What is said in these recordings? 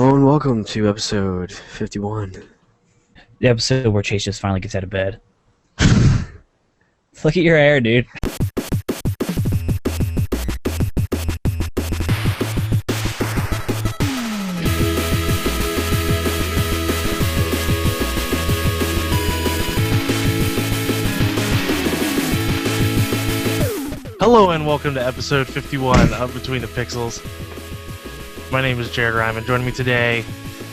Hello and welcome to episode 51. The episode where Chase just finally gets out of bed. Look at your hair, dude. Hello and welcome to episode 51 of Between the Pixels. My name is Jared Reiman. Joining me today,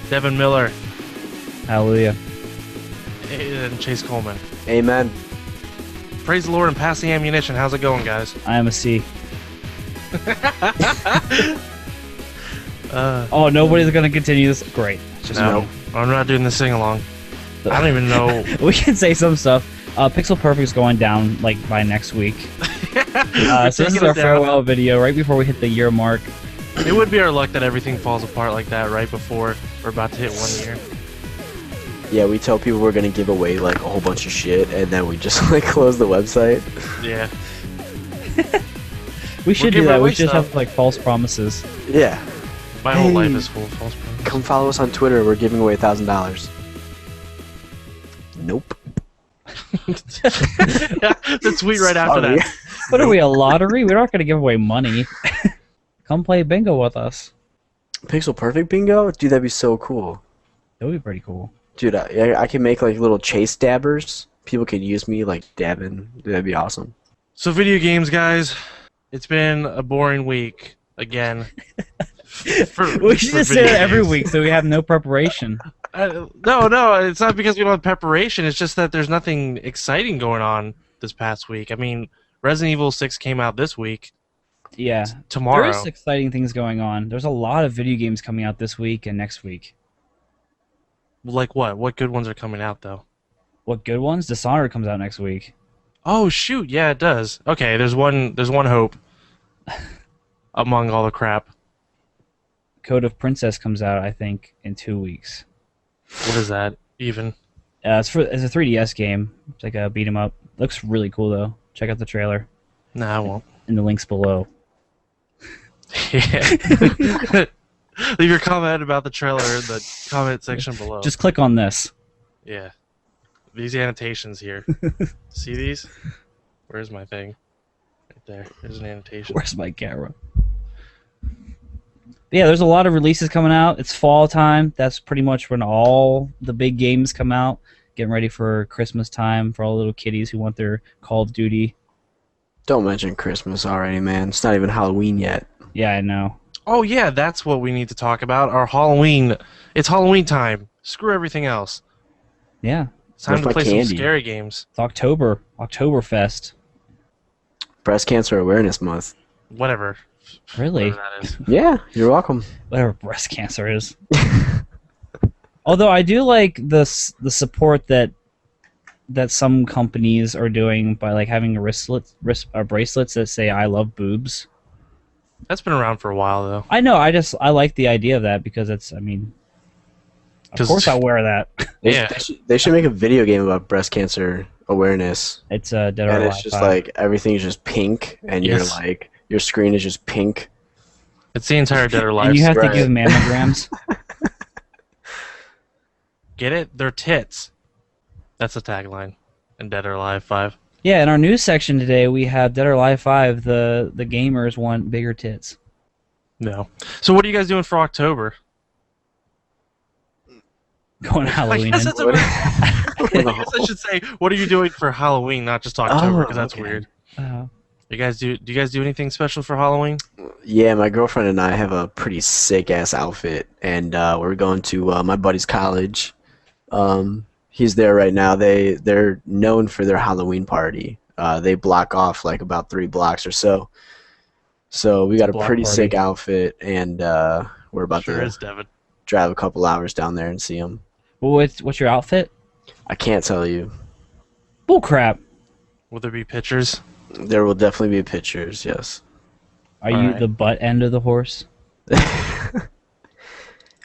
Devin Miller Hallelujah. and Chase Coleman. Amen. Praise the Lord and pass the ammunition. How's it going, guys? I am a C. Oh, nobody's gonna continue this? Great. Just no, I'm not doing the sing-along. I don't even know. We can say some stuff. Pixel Perfect's going down, like, by next week. So this is our farewell video right before we hit the year mark. It would be our luck that everything falls apart like that right before we're about to hit 1 year. Yeah, we tell people we're gonna give away like a whole bunch of shit, and then we just like close the website. Yeah. We should do that. We should stuff. have like false promises. Yeah. My whole life is full of false promises. Come follow us on Twitter. We're giving away $1,000. Nope. The tweet right after Sorry. that. What are we, a lottery? We're not gonna give away money. Come play bingo with us. Pixel Perfect bingo? Dude, that'd be so cool. That would be pretty cool. Dude, I can make like little chase dabbers. People could use me like dabbing. Dude, that'd be awesome. So video games, guys. It's been a boring week again. We should just say that every week so we have no preparation. No, it's not because we don't have preparation. It's just that there's nothing exciting going on this past week. I mean, Resident Evil 6 came out this week. Yeah. Tomorrow. There's exciting things going on. There's a lot of video games coming out this week and next week. Like what? What good ones are coming out, though? What good ones? Dishonored comes out next week. Oh, shoot. Yeah, it does. Okay, there's one hope among all the crap. Code of Princess comes out, I think, in 2 weeks. What is that, even? It's a 3DS game. It's like a beat 'em up. Looks really cool, though. Check out the trailer. Nah, I won't. In the links below. Yeah. Leave your comment about the trailer in the comment section below. Just click on this. Yeah. These annotations here. See these? Where's my thing? Right there. There's an annotation. Where's my camera? But yeah, there's a lot of releases coming out. It's fall time. That's pretty much when all the big games come out. Getting ready for Christmas time for all the little kiddies who want their Call of Duty. Don't mention Christmas already, man. It's not even Halloween yet. Yeah, I know. Oh yeah, that's what we need to talk about. Our Halloween. It's Halloween time. Screw everything else. Yeah. It's time Where's to my play candy? some scary games. It's October. Oktoberfest. Breast Cancer Awareness Month. Whatever. Really? Whatever that is. Yeah, you're welcome. Whatever breast cancer is. Although I do like the support that some companies are doing by like having bracelets that say "I love boobs." That's been around for a while though. I know. I like the idea of that because it's. I mean, of course I'll wear that. Yeah. They should make a video game about breast cancer awareness. It's Dead or And Alive it's just 5. like everything's just pink, and Yes. you're like your screen is just pink. It's the entire Dead or Alive. And you have Right. to give mammograms. Get it? They're tits. That's the tagline in Dead or Alive 5. Yeah, in our news section today we have Dead or Alive 5. The gamers want bigger tits. No. So what are you guys doing for October? Going Halloween. I guess, I guess I should say, what are you doing for Halloween, not just October, because that's okay. weird. Uh, Do you guys do anything special for Halloween? Yeah, my girlfriend and I have a pretty sick ass outfit, and we're going to my buddy's college. He's there right now. They're known for their Halloween party. They block off like about 3 blocks or so. So we got a block pretty party. sick outfit, and we're about Sure to is, Devin. drive a couple hours down there and see them. well, what's your outfit? I can't tell you. Bull crap. Will there be pictures? There will definitely be pictures. Yes. Are you Alright. the butt end of the horse?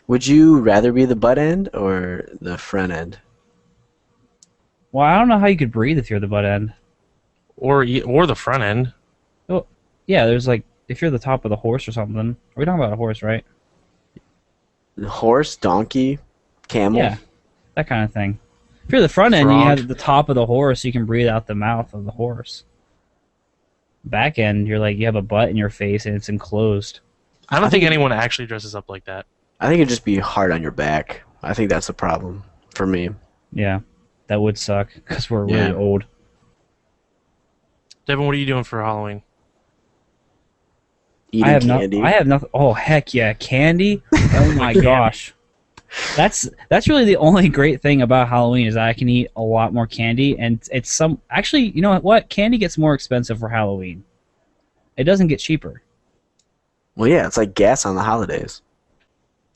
Would you rather be the butt end or the front end? Well, I don't know how you could breathe if you're the butt end. Or the front end? Yeah, there's like if you're the top of the horse or something. Are we talking about a horse, right? Horse, donkey, camel. Yeah, that kind of thing. If you're the front end, you Frog. have the top of the horse. You can breathe out the mouth of the horse. Back end, you're like you have a butt in your face and it's enclosed. I don't I think think anyone actually dresses up like that. I think it'd just be hard on your back. I think that's a problem for me. Yeah, that would suck because we're really Yeah. old. Devin, what are you doing for Halloween? Eating I have candy. I have nothing. Oh heck yeah, candy! Oh my gosh, that's really the only great thing about Halloween is that I can eat a lot more candy, and it's some actually. You know what? Candy gets more expensive for Halloween. It doesn't get cheaper. Well, yeah, it's like gas on the holidays.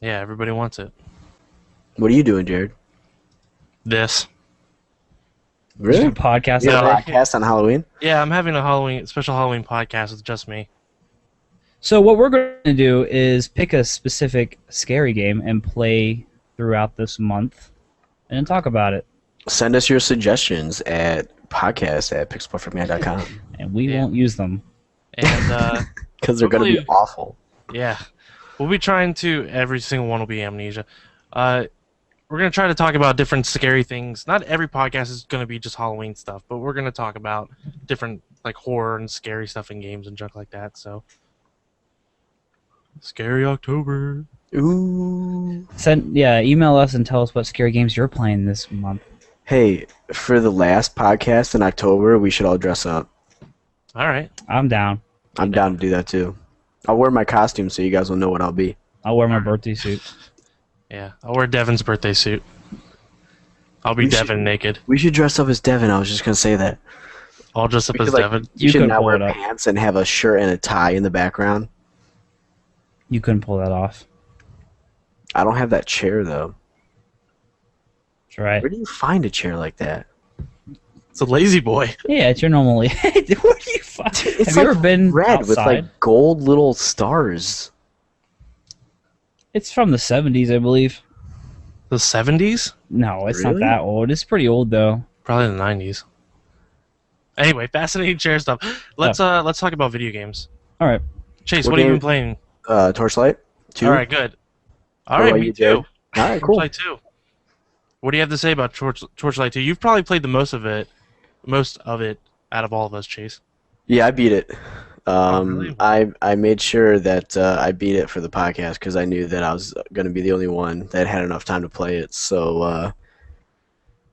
Yeah, everybody wants it. What are you doing, Jared? This. Really? Podcast. You have Yeah. a podcast on Halloween? Yeah, I'm having a special Halloween podcast with just me. So what we're going to do is pick a specific scary game and play throughout this month, and then talk about it. Send us your suggestions at podcast@pixelperfectman.com And we Yeah. won't use them. And because they're going to be Hopefully- awful. yeah, we'll be trying to. Every single one will be amnesia. We're gonna try to talk about different scary things. Not every podcast is gonna be just Halloween stuff, but we're gonna talk about different like horror and scary stuff in games and junk like that. So, scary October. Ooh. Email us and tell us what scary games you're playing this month. Hey, for the last podcast in October, we should all dress up. All right. I'm down. I'm down to do that too. I'll wear my costume so you guys will know what I'll be. I'll wear my birthday suit. Yeah, I'll wear Devin's birthday suit. I'll be We should- Devin naked. We should dress up as Devin. I was just going to say that. I'll dress up We as could, like, Devin. You You should could not pull wear it up. pants and have a shirt and a tie in the background. You couldn't pull that off. I don't have that chair though. That's right. Where do you find a chair like that? It's a lazy boy. Yeah, it's your normally. Where do you find? It's Have like you ever been red with outside? like gold little stars. It's from the 70s, I believe. The 70s? No, it's Really? not that old. It's pretty old though. Probably the 90s. Anyway, fascinating chair stuff. Let's talk about video games. All right. Chase, What what have you game- been playing? Torchlight 2. All right, good. All What right, about me you, too. Jared? All right, cool. Torchlight 2. What do you have to say about Torchlight 2? You've probably played the most of it out of all of us, Chase. Yeah, I beat it. really? I made sure that I beat it for the podcast because I knew that I was going to be the only one that had enough time to play it. So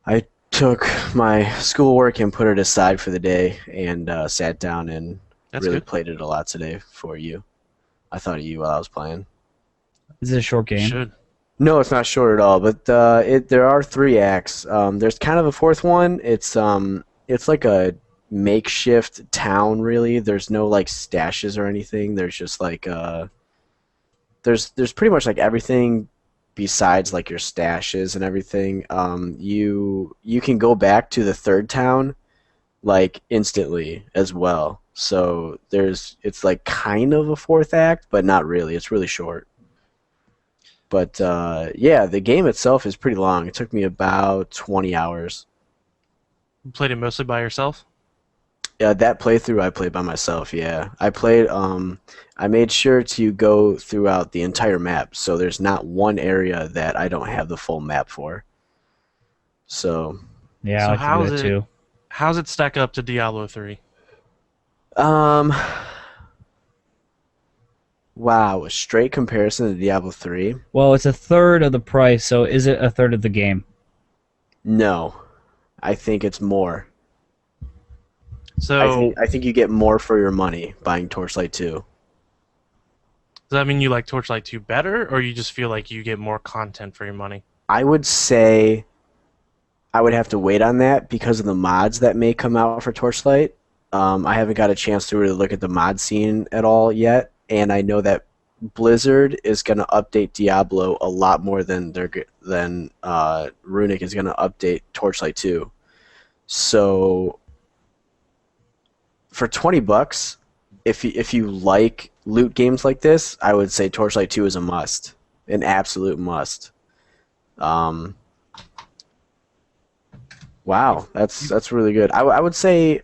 I took my schoolwork and put it aside for the day and sat down and That's really good. played it a lot today for you. I thought of you while I was playing. This is a short You game. should. No, it's not short at all. But there are 3 acts. There's kind of a 4th one. It's like a makeshift town. Really, there's no like stashes or anything. There's just like there's pretty much like everything besides like your stashes and everything. You can go back to the 3rd town like instantly as well. So it's like kind of a 4th act, but not really. It's really short. But yeah, the game itself is pretty long. It took me about 20 hours. You played it mostly by yourself? Yeah, that playthrough I played by myself. Yeah, I made sure to go throughout the entire map, so there's not one area that I don't have the full map for. So, Yeah, So I like to do how's that it- too. How's it stack up to Diablo 3? wow, a straight comparison to Diablo 3? Well, it's a third of the price, so is it a third of the game? No, I think it's more. So, I think you get more for your money buying Torchlight 2. does that mean you like Torchlight 2 better, or you just feel like you get more content for your money? I would say I would have to wait on that because of the mods that may come out for Torchlight. I haven't got a chance to really look at the mod scene at all yet, and I know that Blizzard is going to update Diablo a lot more than Runic is going to update Torchlight 2. So for $20, if you like loot games like this, I would say Torchlight 2 is a must, an absolute must. Wow, that's really good. I would say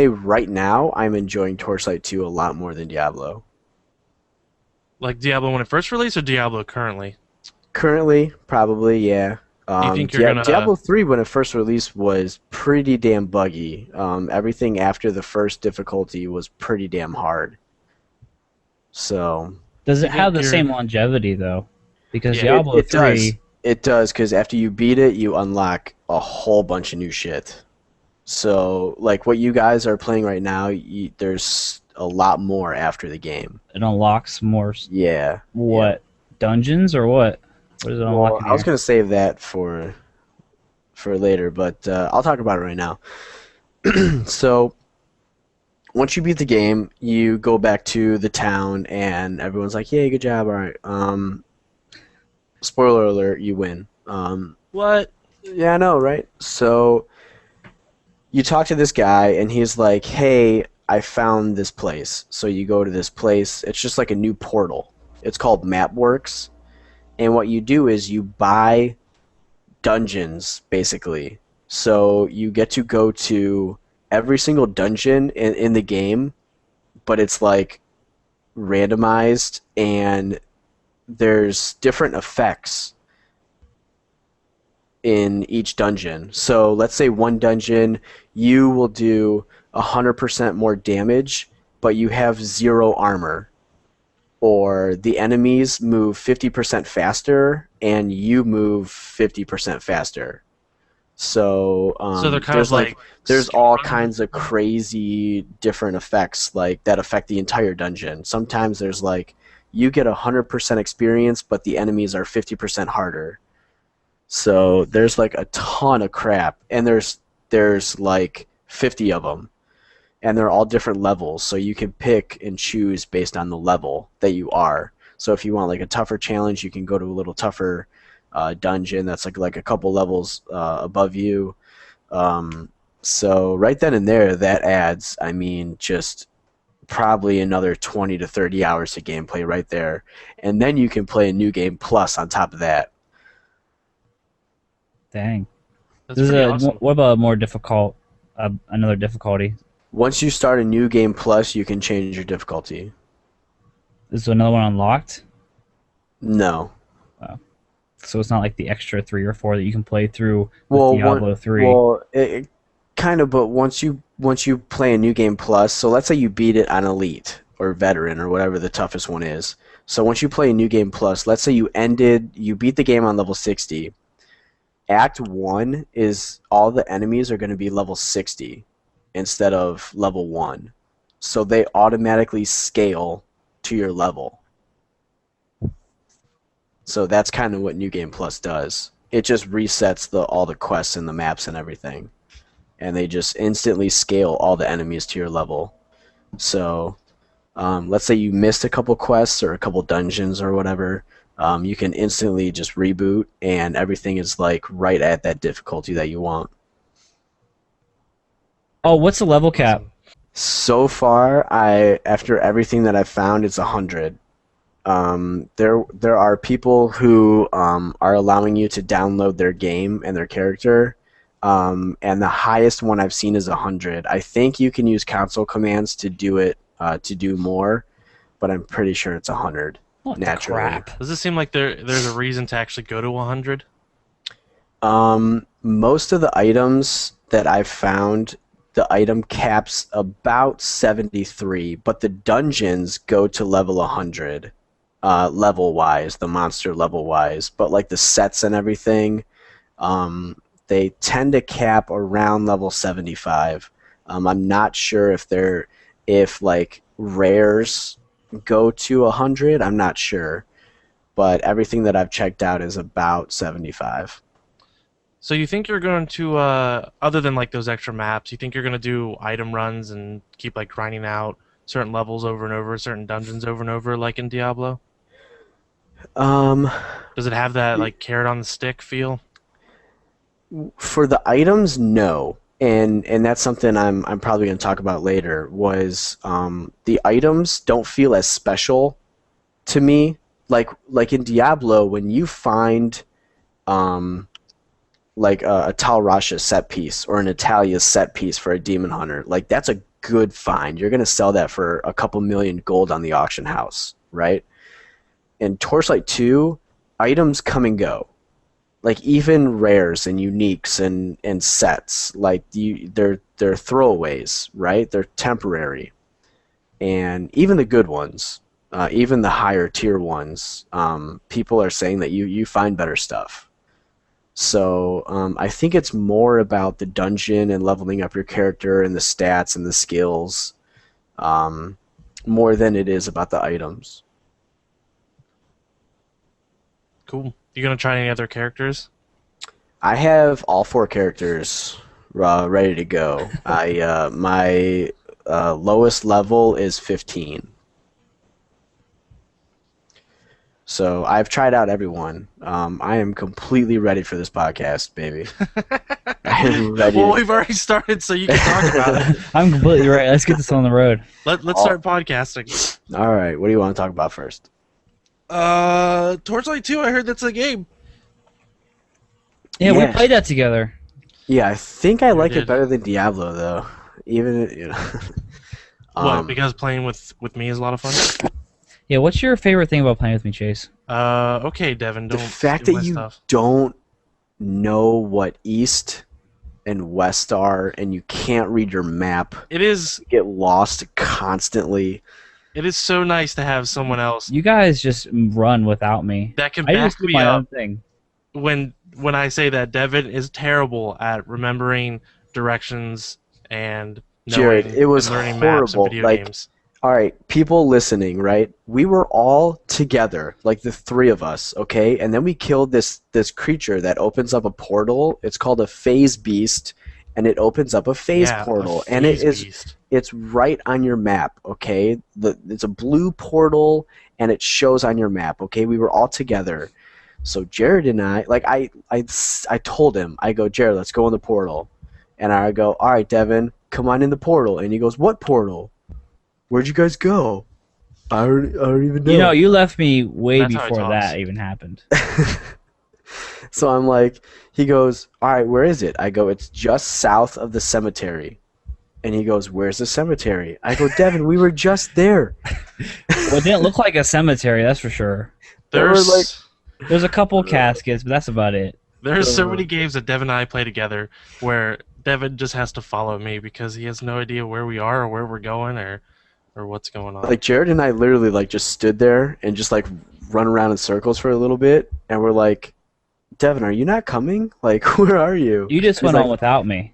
right now I'm enjoying Torchlight 2 a lot more than Diablo. Like Diablo when it first released, or Diablo currently? Currently, probably, yeah. Do you think you're gonna? Diablo 3, when it first released, was pretty damn buggy. Everything after the first difficulty was pretty damn hard. So, Does Do it you have think the same you're? longevity though? Because Yeah. Diablo it does. 3, It does, because after you beat it, you unlock a whole bunch of new shit. So, like what you guys are playing right now, there's a lot more after the game. it unlocks more Yeah. Yep. what dungeons or what? What is it Well, unlocking I was here? gonna save that for later, but I'll talk about it right now. So once you beat the game, you go back to the town, and everyone's like, "Yay, good job! All right." Spoiler alert: you win. What? Yeah, I know, right? So you talk to this guy, and he's like, "Hey, I found this place." So you go to this place. It's just like a new portal. It's called Mapworks, and what you do is you buy dungeons, basically. So you get to go to every single dungeon in the game, but it's like randomized, and there's different effects in each dungeon. So let's say one dungeon, you will do 100% more damage, but you have zero armor. Or the enemies move 50% faster, and you move 50% faster. So So they're kind of there's like like there's skill all runs. kinds of crazy different effects like that affect the entire dungeon. Sometimes there's like you get 100% experience, but the enemies are 50% harder. So there's like a ton of crap, and there's like 50 of them, and they're all different levels. So you can pick and choose based on the level that you are. So if you want like a tougher challenge, you can go to a little tougher dungeon that's like a couple levels above you. Um, so right then and there, that adds, I mean, just probably another 20 to 30 hours to gameplay right there, and then you can play a new game plus on top of that. Dang. That's This is pretty a awesome. what about a more difficult another difficulty? Once you start a new game plus, you can change your difficulty. Is another one unlocked? No. So it's not like the extra 3 or 4 that you can play through with Well, one Diablo 3. well, it kind of, but once you play a new game plus, so let's say you beat it on elite or veteran or whatever the toughest one is. So once you play a new game plus, let's say you beat the game on level 60. Act 1 is all the enemies are going to be level 60 instead of level 1. So they automatically scale to your level. So that's kind of what New Game Plus does. It just resets all the quests and the maps and everything, and they just instantly scale all the enemies to your level. So let's say you missed a couple quests or a couple dungeons or whatever, you can instantly just reboot, and everything is like right at that difficulty that you want. Oh, what's the level cap? Awesome. So far, I after everything that I've found, it's 100. There are people who are allowing you to download their game and their character, and the highest one I've seen is 100. I think you can use console commands to do it to do more, but I'm pretty sure it's 100 What the naturally. crap? Does it seem like there's a reason to actually go to 100? Most of the items that I've found, the item caps about 73, but the dungeons go to level 100, level wise, the monster level wise. But like the sets and everything, they tend to cap around level 75. I'm not sure if like rares go to 100. I'm not sure, but everything that I've checked out is about 75. So you think you're going to, other than like those extra maps, you think you're going to do item runs and keep like grinding out certain levels over and over, certain dungeons over and over, like in Diablo? Um, Does it have that like carrot on the stick feel? for the items, no. And that's something I'm probably going to talk about later. Was the items don't feel as special to me. Like in Diablo, when you find um, like a Tal Rasha set piece or an Italia set piece for a demon hunter, like that's a good find. You're going to sell that for a couple million gold on the auction house, right? In Torchlight 2, items come and go. Like even rares and uniques and sets, like they're throwaways, right? They're temporary, and even the good ones, even the higher tier ones, people are saying that you find better stuff. So I think it's more about the dungeon and leveling up your character and the stats and the skills, um, more than it is about the items. Cool. You gonna try any other characters? I have all four characters ready to go. I my lowest level is 15, so I've tried out everyone. I am completely ready for this podcast, baby. I am ready Well, to we've already started, so you can talk about it. I'm completely right. Let's get this on the road. Let's start podcasting. All right, what do you want to talk about first? Torchlight 2, I heard that's a game. Yeah, we Yeah. played that together. Yeah, I think I like it did. better than Diablo though. Even What? Because playing with me is a lot of fun. Yeah, what's your favorite thing about playing with me, Chase? Okay, Devin, the don't fact steal that my you stuff. don't know what east and west are, and you can't read your map, It is you get lost constantly. so nice to have someone else You guys just run without me. that can I back just do me my up own thing. when I say that Devin is terrible at remembering directions and Jared, knowing it was and learning maps and horrible. video Like, games. all right, people listening, right? We were all together, like the three of us, okay? And then we killed this creature that opens up a portal. It's called a phase beast, and it opens up a phase Yeah, portal, a and phase beast. it's right on your map, okay? It's a blue portal, and it shows on your map, okay? We were all together. So Jared and I, like I told him, I go, Jared, let's go in the portal. And I go, all right, Devin, come on in the portal. And he goes, what portal? Where'd you guys go? I don't even know. You know, you left me way That's how he before talks. that even happened. So I'm like, he goes, all right, where is it? I go, it's just south of the cemetery. And he goes, where's the cemetery? I go, Devin, we were just there. Well, it didn't look like a cemetery, that's for sure. There were, There's like- There's a couple caskets, but that's about it. there's so many games that Devin and I play together where Devin just has to follow me because he has no idea where we are or where we're going or what's going on. Like Jared and I literally like just stood there and just like run around in circles for a little bit, and we're like, Devin, are you not coming? Like, where are you? You just He's went like, on without me.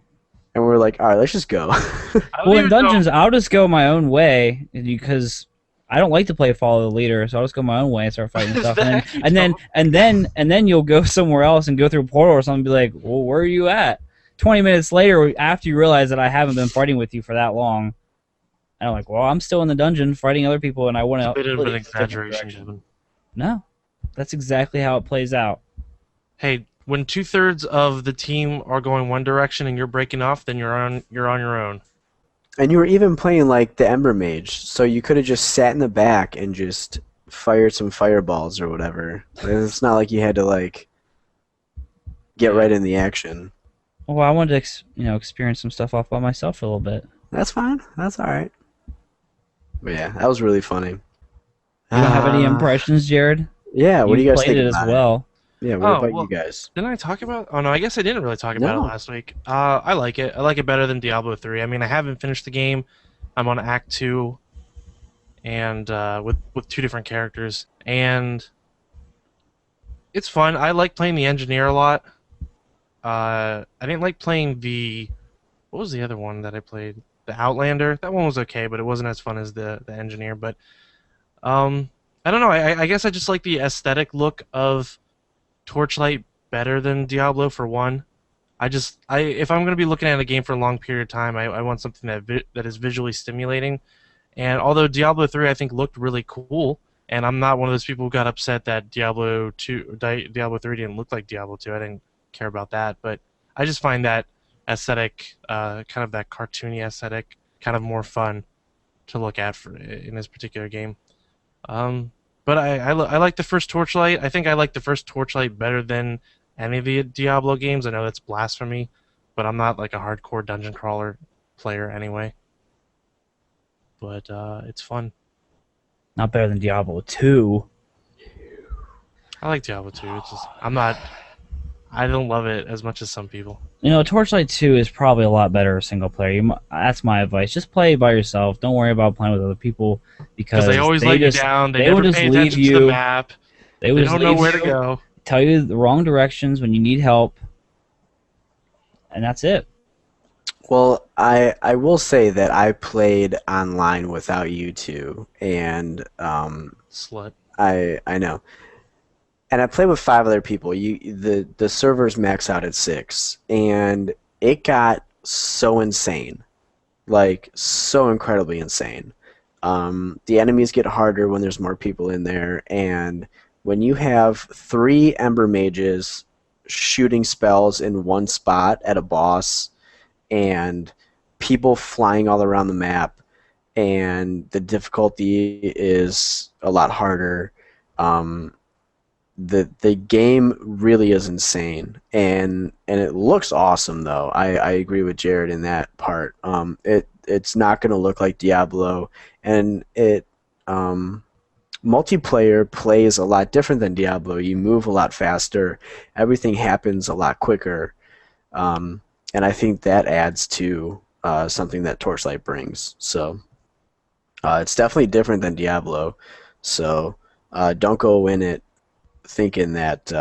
and we're like, all right, let's just go. I don't Well, in even know- dungeons, I'll just go my own way because I don't like to play follow the leader, so I'll just go my own way and start fighting stuff, and then you'll go somewhere else and go through a portal or something, and be like, well, where are you at? 20 minutes later, after you realize that I haven't been fighting with you for that long, and I'm like, well, I'm still in the dungeon fighting other people, and I want It's a to. bit of an exaggeration, Devin. No, that's exactly how it plays out. Hey, when 2/3 of the team are going one direction and you're breaking off, then you're on your own. And you were even playing like the Ember Mage, so you could have just sat in the back and just fired some fireballs or whatever. It's not like you had to like get right in the action. Well, I wanted to, experience some stuff off by myself for a little bit. That's fine. That's all right. But yeah, that was really funny. You don't have any Uh, impressions, Jared? Yeah, what do you guys played think it as about well. it? Yeah, what Oh, about well, you guys? Didn't I talk about? Oh no, I guess I didn't really talk about No. it last week. I like it. I like it better than Diablo 3. I mean, I haven't finished the game. I'm on Act 2, and with two different characters, and it's fun. I like playing the engineer a lot. I didn't like playing what was the other one that I played? The Outlander. That one was okay, but it wasn't as fun as the engineer. But I don't know. I guess I just like the aesthetic look of Torchlight better than Diablo for one. If I'm going to be looking at a game for a long period of time, I want something that is visually stimulating. And although Diablo 3 I think looked really cool, and I'm not one of those people who got upset that Diablo 3 didn't look like Diablo 2. I didn't care about that, but I just find that aesthetic, kind of that cartoony aesthetic, kind of more fun to look at in this particular game. But I like the first Torchlight. I think I like the first Torchlight better than any of the Diablo games. I know that's blasphemy, but I'm not like a hardcore dungeon crawler player anyway. But it's fun. Not better than Diablo 2. I like Diablo 2. It's just I'm not. I don't love it as much as some people Torchlight 2 is probably a lot better single player. That's my advice. Just play by yourself. Don't worry about playing with other people because they because always let you down. They they will never just pay leave attention to the you. map. They will They just don't know leave where to you, go. tell you the wrong directions when you need help, and that's it. Well, I will say that I played online without you two, and Slut. I know, and I played with five other people. The servers max out at six, and it got so insane, like so incredibly insane. The enemies get harder when there's more people in there, and when you have three Ember Mages shooting spells in one spot at a boss, and people flying all around the map, and the difficulty is a lot harder. Um, the game really is insane, and it looks awesome though. I agree with Jared in that part. It's not going to look like Diablo, and it multiplayer plays a lot different than Diablo. You move a lot faster, everything happens a lot quicker, um, and I think that adds to something that Torchlight brings. So it's definitely different than Diablo. So don't go in it thinking that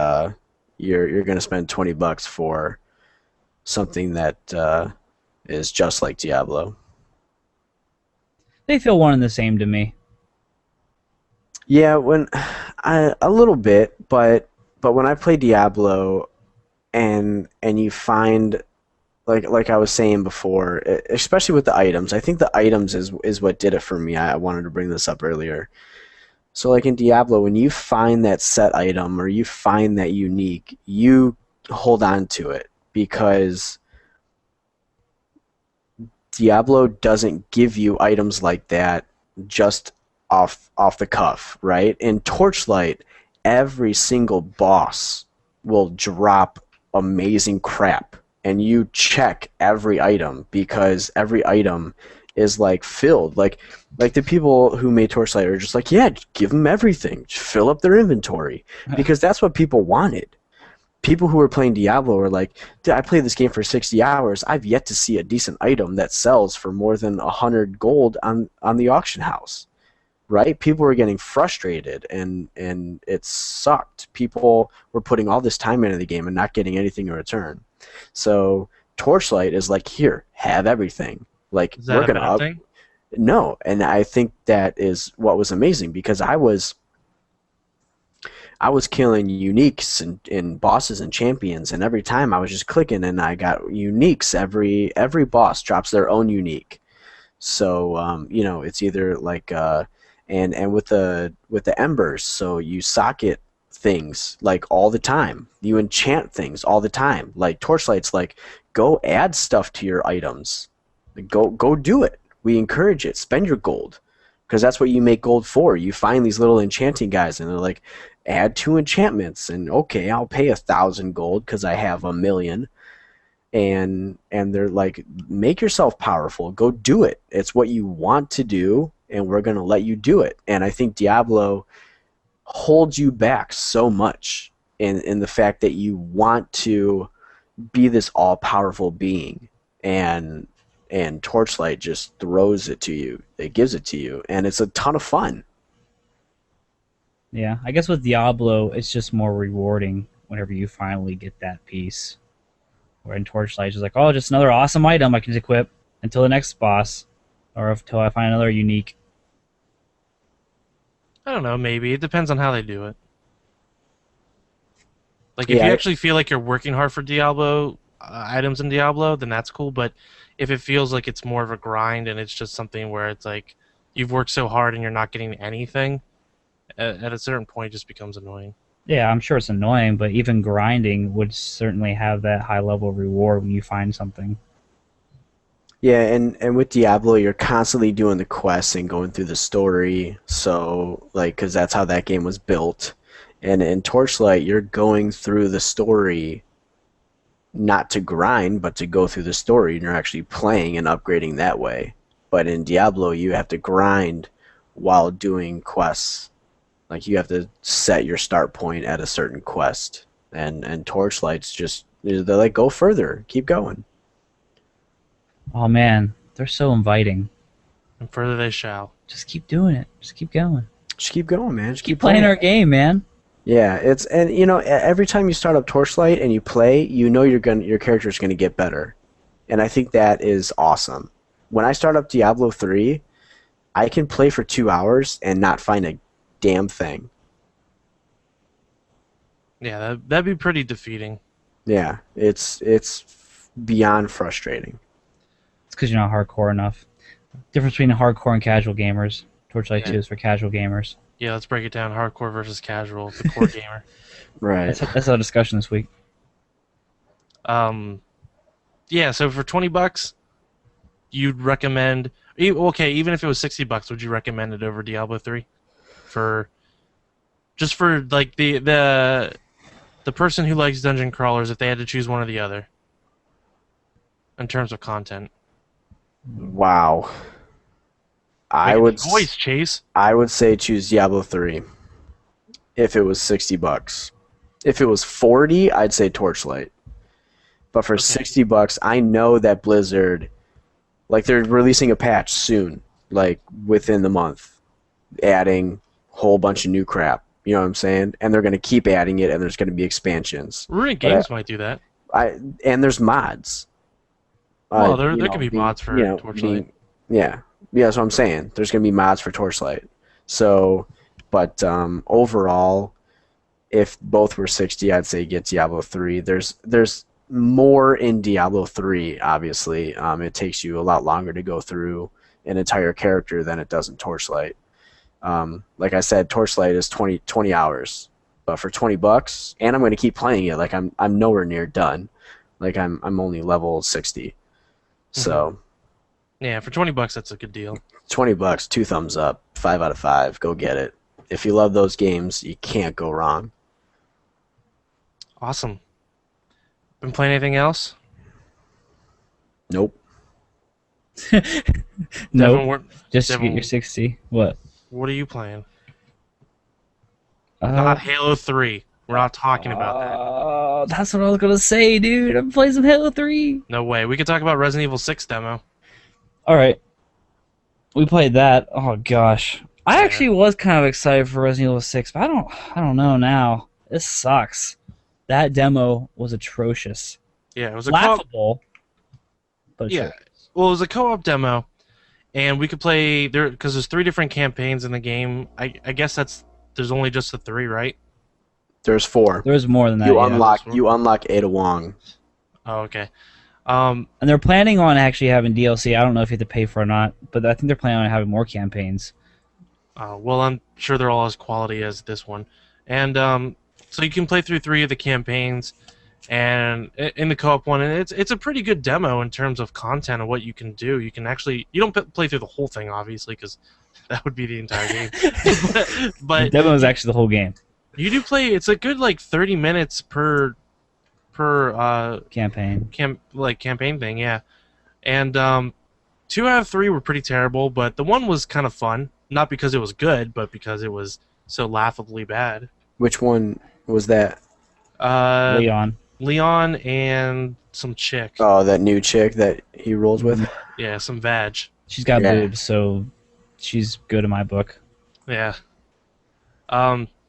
you're going to spend $20 for something that is just like Diablo. They feel one and the same to me. Yeah, when a little bit, but when I play Diablo and you find like I was saying before, especially with the items, I think the items is what did it for me. I wanted to bring this up earlier. So like in Diablo, when you find that set item or you find that unique, you hold on to it because Diablo doesn't give you items like that just off the cuff, right? In Torchlight, every single boss will drop amazing crap, and you check every item because every item is like filled. Like the people who made Torchlight are just like, yeah, give them everything, just fill up their inventory because that's what people wanted. People who were playing Diablo were like, dude, I played this game for 60 hours. I've yet to see a decent item that sells for more than 100 gold on the auction house, right? People were getting frustrated, and it sucked. People were putting all this time into the game and not getting anything in return. So Torchlight is like, here, have everything. Like Is that we're a gonna bad up. thing? No, and I think that is what was amazing because I was killing uniques and bosses and champions, and every time I was just clicking, and I got uniques. Every boss drops their own unique. So it's either like and with the embers, so you socket things like all the time. You enchant things all the time. Like Torchlight's like, go add stuff to your items. Go do it. We encourage it. Spend your gold because that's what you make gold for. You find these little enchanting guys, and they're like, add two enchantments, and okay, I'll pay 1,000 gold because I have 1,000,000. And they're like, make yourself powerful. Go do it. It's what you want to do, and we're gonna let you do it. And I think Diablo holds you back so much in the fact that you want to be this all powerful being, and Torchlight just throws it to you. It gives it to you, and it's a ton of fun. Yeah, I guess with Diablo, it's just more rewarding whenever you finally get that piece. Where in Torchlight, it's just like, oh, just another awesome item I can equip until the next boss, or until I find another unique. I don't know. Maybe it depends on how they do it. Like if Yeah, you actually feel like you're working hard for Diablo items in Diablo, then that's cool. But if it feels like it's more of a grind and it's just something where it's like you've worked so hard and you're not getting anything, at a certain point, it just becomes annoying. Yeah, I'm sure it's annoying, but even grinding would certainly have that high level of reward when you find something. yeah, and with Diablo, you're constantly doing the quests and going through the story. So like, because that's how that game was built. And in Torchlight, you're going through the story not to grind, but to go through the story, and you're actually playing and upgrading that way. But in Diablo, you have to grind while doing quests. Like you have to set your start point at a certain quest, and Torchlight's just they're like go further, keep going. Oh man, they're so inviting. And further they shall. Just keep doing it. Just keep going. Just keep going, man. Just Keep playing our game, man. Yeah, it's and every time you start up Torchlight and you play, your character's gonna get better, and I think that is awesome. When I start up Diablo 3, I can play for 2 hours and not find a damn thing. Yeah, that'd be pretty defeating. Yeah, it's beyond frustrating. It's because you're not hardcore enough. Difference between hardcore and casual gamers. Torchlight 2 is for casual gamers. Yeah, let's break it down. Hardcore versus casual. The core gamer. Right. That's our discussion this week. Yeah. So for $20, you'd recommend. Okay, even if it was $60, would you recommend it over Diablo 3? Just for like the person who likes dungeon crawlers, if they had to choose one or the other, in terms of content. Wow. Voice Chase. I would say choose Diablo 3 if it was $60. If it was 40, I'd say Torchlight. But for $60, I know that Blizzard, like they're releasing a patch soon, like within the month, adding a whole bunch of new crap. You know what I'm saying? And they're going to keep adding it, and there's going to be expansions. Ruined Games might do that. And there's mods. Well, there could be mods for Torchlight. Yeah, that's what I'm saying. There's going to be mods for Torchlight. So, but overall, if both were 60, I'd say get Diablo 3. There's more in Diablo 3, obviously. It takes you a lot longer to go through an entire character than it does in Torchlight. Like I said, Torchlight is 20 hours. But for $20, and I'm going to keep playing it. Like I'm nowhere near done. Like I'm only level 60. So, yeah, for $20, that's a good deal. $20, 2 thumbs up, 5 out of 5. Go get it. If you love those games, you can't go wrong. Awesome. Been playing anything else? Nope. Nope. Just Devin, get your 60. What? What are you playing? Not Halo 3. We're not talking about that. Oh, that's what I was gonna say, dude. I'm playing some Halo 3. No way. We could talk about Resident Evil 6 demo. All right, we played that. Oh gosh, I actually was kind of excited for Resident Evil 6, but I don't know now. This sucks. That demo was atrocious. Yeah, it was a laughable. But well, it was a co-op demo, and we could play there because there's 3 different campaigns in the game. I guess there's only just the 3, right? There's 4. There's more than that. You unlock Ada Wong. Oh, okay. And they're planning on actually having DLC. I don't know if you have to pay for it or not, but I think they're planning on having more campaigns. Well, I'm sure they're all as quality as this one. And so you can play through 3 of the campaigns, and in the co-op one, and it's a pretty good demo in terms of content and what you can do. You can actually you don't play through the whole thing, obviously, because that would be the entire game. but the demo is actually the whole game. You do play. It's a good 30 minutes per campaign. Campaign thing, yeah. And 2 out of 3 were pretty terrible, but the one was kind of fun. Not because it was good, but because it was so laughably bad. Which one was that? Leon and some chick. Oh, that new chick that he rolls with? Yeah, some vag. She's got boobs, so she's good in my book. Yeah.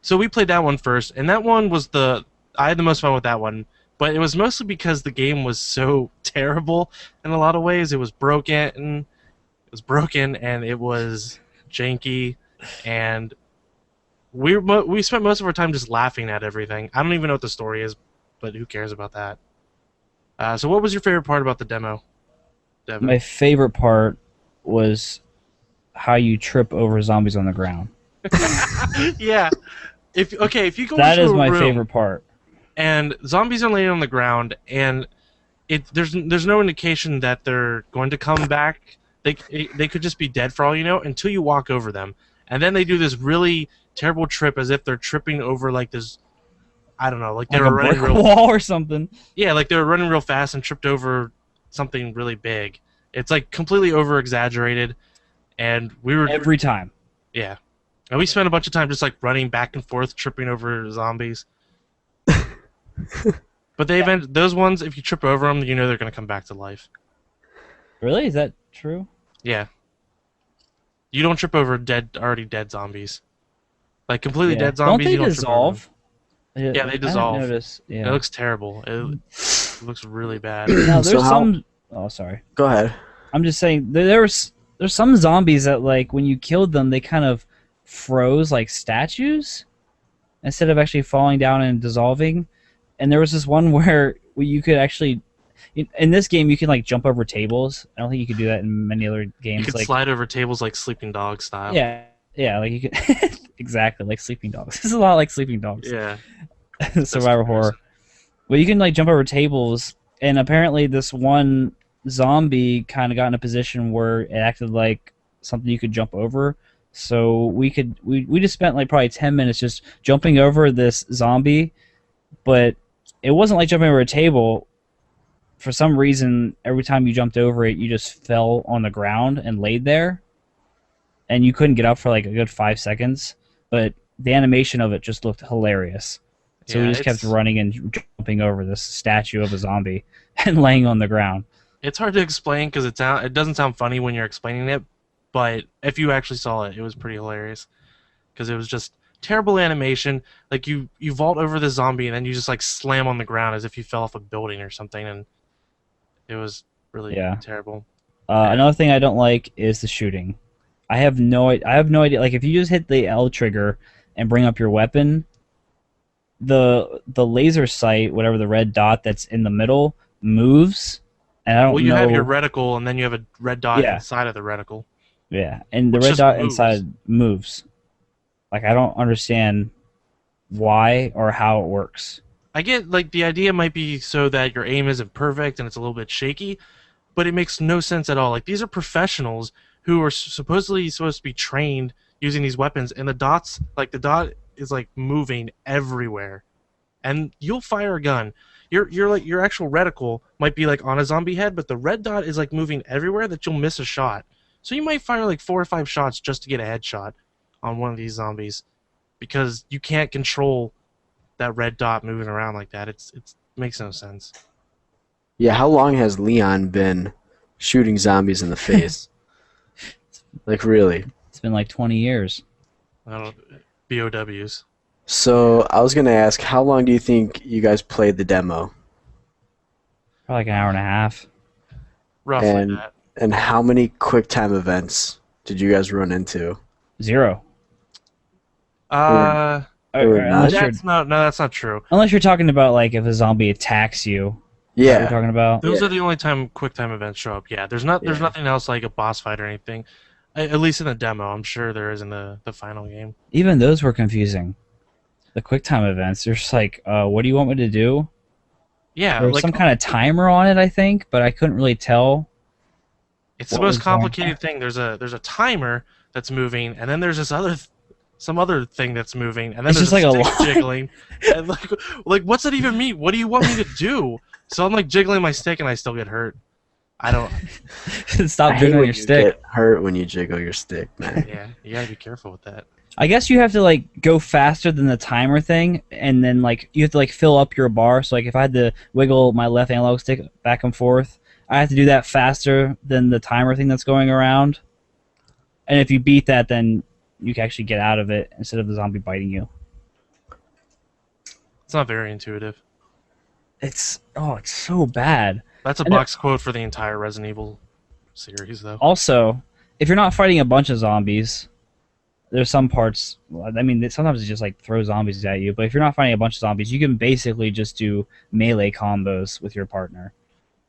So we played that one first, and that one was I had the most fun with that one, but it was mostly because the game was so terrible in a lot of ways. It was broken, and it was janky, and we spent most of our time just laughing at everything. I don't even know what the story is, but who cares about that? So what was your favorite part about the demo, Devin? My favorite part was how you trip over zombies on the ground. Yeah. If you go that into is a my room favorite part. And zombies are laying on the ground, and there's no indication that they're going to come back. They could just be dead for all you know until you walk over them, and then they do this really terrible trip as if they're tripping over this. I don't know, they were running real wall or something. Yeah, they were running real fast and tripped over something really big. It's completely over exaggerated, and we were every time. Yeah. And we spent a bunch of time just like running back and forth, tripping over zombies. But those ones, if you trip over them, you know they're gonna come back to life. Really? Is that true? Yeah, you don't trip over already dead zombies. Like completely dead Don't zombies, they you don't trip over them. dissolve? Yeah, they I didn't dissolve. notice. It Yeah. looks terrible. It looks really bad. Now So there's how? some. Oh, sorry. Go ahead. I'm just saying there's some zombies that like when you killed them they kind of froze like statues instead of actually falling down and dissolving. And there was this one where you could actually in this game you can like jump over tables. I don't think you could do that in many other You games. could Like slide over tables like Sleeping Dog style. yeah, like you could exactly like Sleeping Dogs. This is a lot like Sleeping Dogs. Yeah. Survival horror. Well, you can like jump over tables, and apparently this one zombie kind of got in a position where it acted like something you could jump over. So we just spent like probably 10 minutes just jumping over this zombie, but it wasn't like jumping over a table. For some reason, every time you jumped over it, you just fell on the ground and laid there, and you couldn't get up for like a good 5 seconds. But the animation of it just looked hilarious. So Yeah, we just kept running and jumping over this statue of a zombie and laying on the ground. It's hard to explain because it doesn't sound funny when you're explaining it, but if you actually saw it, it was pretty hilarious because it was just terrible animation. Like you vault over the zombie and then you just like slam on the ground as if you fell off a building or something, and it was really terrible. Another thing I don't like is the shooting. I have no idea. Like if you just hit the L trigger and bring up your weapon, the laser sight, whatever the red dot that's in the middle, moves. And I don't know. Well, you have your reticle, and then you have a red dot inside of the reticle. Yeah, and the Which red just dot moves. inside moves. Like I don't understand why or how it works. I get like the idea might be so that your aim isn't perfect and it's a little bit shaky, but it makes no sense at all. Like these are professionals who are supposedly supposed to be trained using these weapons, and the dot is like moving everywhere. And you'll fire a gun. Your actual reticle might be like on a zombie head, but the red dot is like moving everywhere that you'll miss a shot. So you might fire like 4 or 5 shots just to get a headshot on one of these zombies because you can't control that red dot moving around like that. It makes no sense. Yeah, how long has Leon been shooting zombies in the face? Like really? It's been like 20 years. I don't BOWs. So I was gonna ask, how long do you think you guys played the demo, Probably like an hour and a half. Roughly and that. and how many quick time events did you guys run into? 0. Uh, Unless you're, that's not true. unless you're talking about like if a zombie attacks you. Is that what you're Yeah, talking about. Those Yeah. are the only time quick time events show up. Yeah, there's nothing else like a boss fight or anything. At least in the demo, I'm sure there is in the final game. Even those were confusing. The QuickTime events, they're just like, what do you want me to do? Yeah, There was like some kind of timer on it, I think, but I couldn't really tell. it's the what was most going complicated thing. There's a timer that's moving, and then there's this some other thing that's moving, and then It's there's just like a stick line. jiggling. And like what's that even mean? What do you want me to do? So I'm like jiggling my stick, and I still get hurt. I don't. Stop I hate jiggling when your you stick. get hurt when you jiggle your stick, man. Yeah, you gotta be careful with that. I guess you have to like go faster than the timer thing, and then like you have to like fill up your bar. So like if I had to wiggle my left analog stick back and forth, I have to do that faster than the timer thing that's going around. And if you beat that, then you can actually get out of it instead of the zombie biting you. It's not very intuitive. It's so bad. That's a And box quote for the entire Resident Evil series, though. Also, if you're not fighting a bunch of zombies, there's some parts. I mean, sometimes it just like throw zombies at you. But if you're not fighting a bunch of zombies, you can basically just do melee combos with your partner,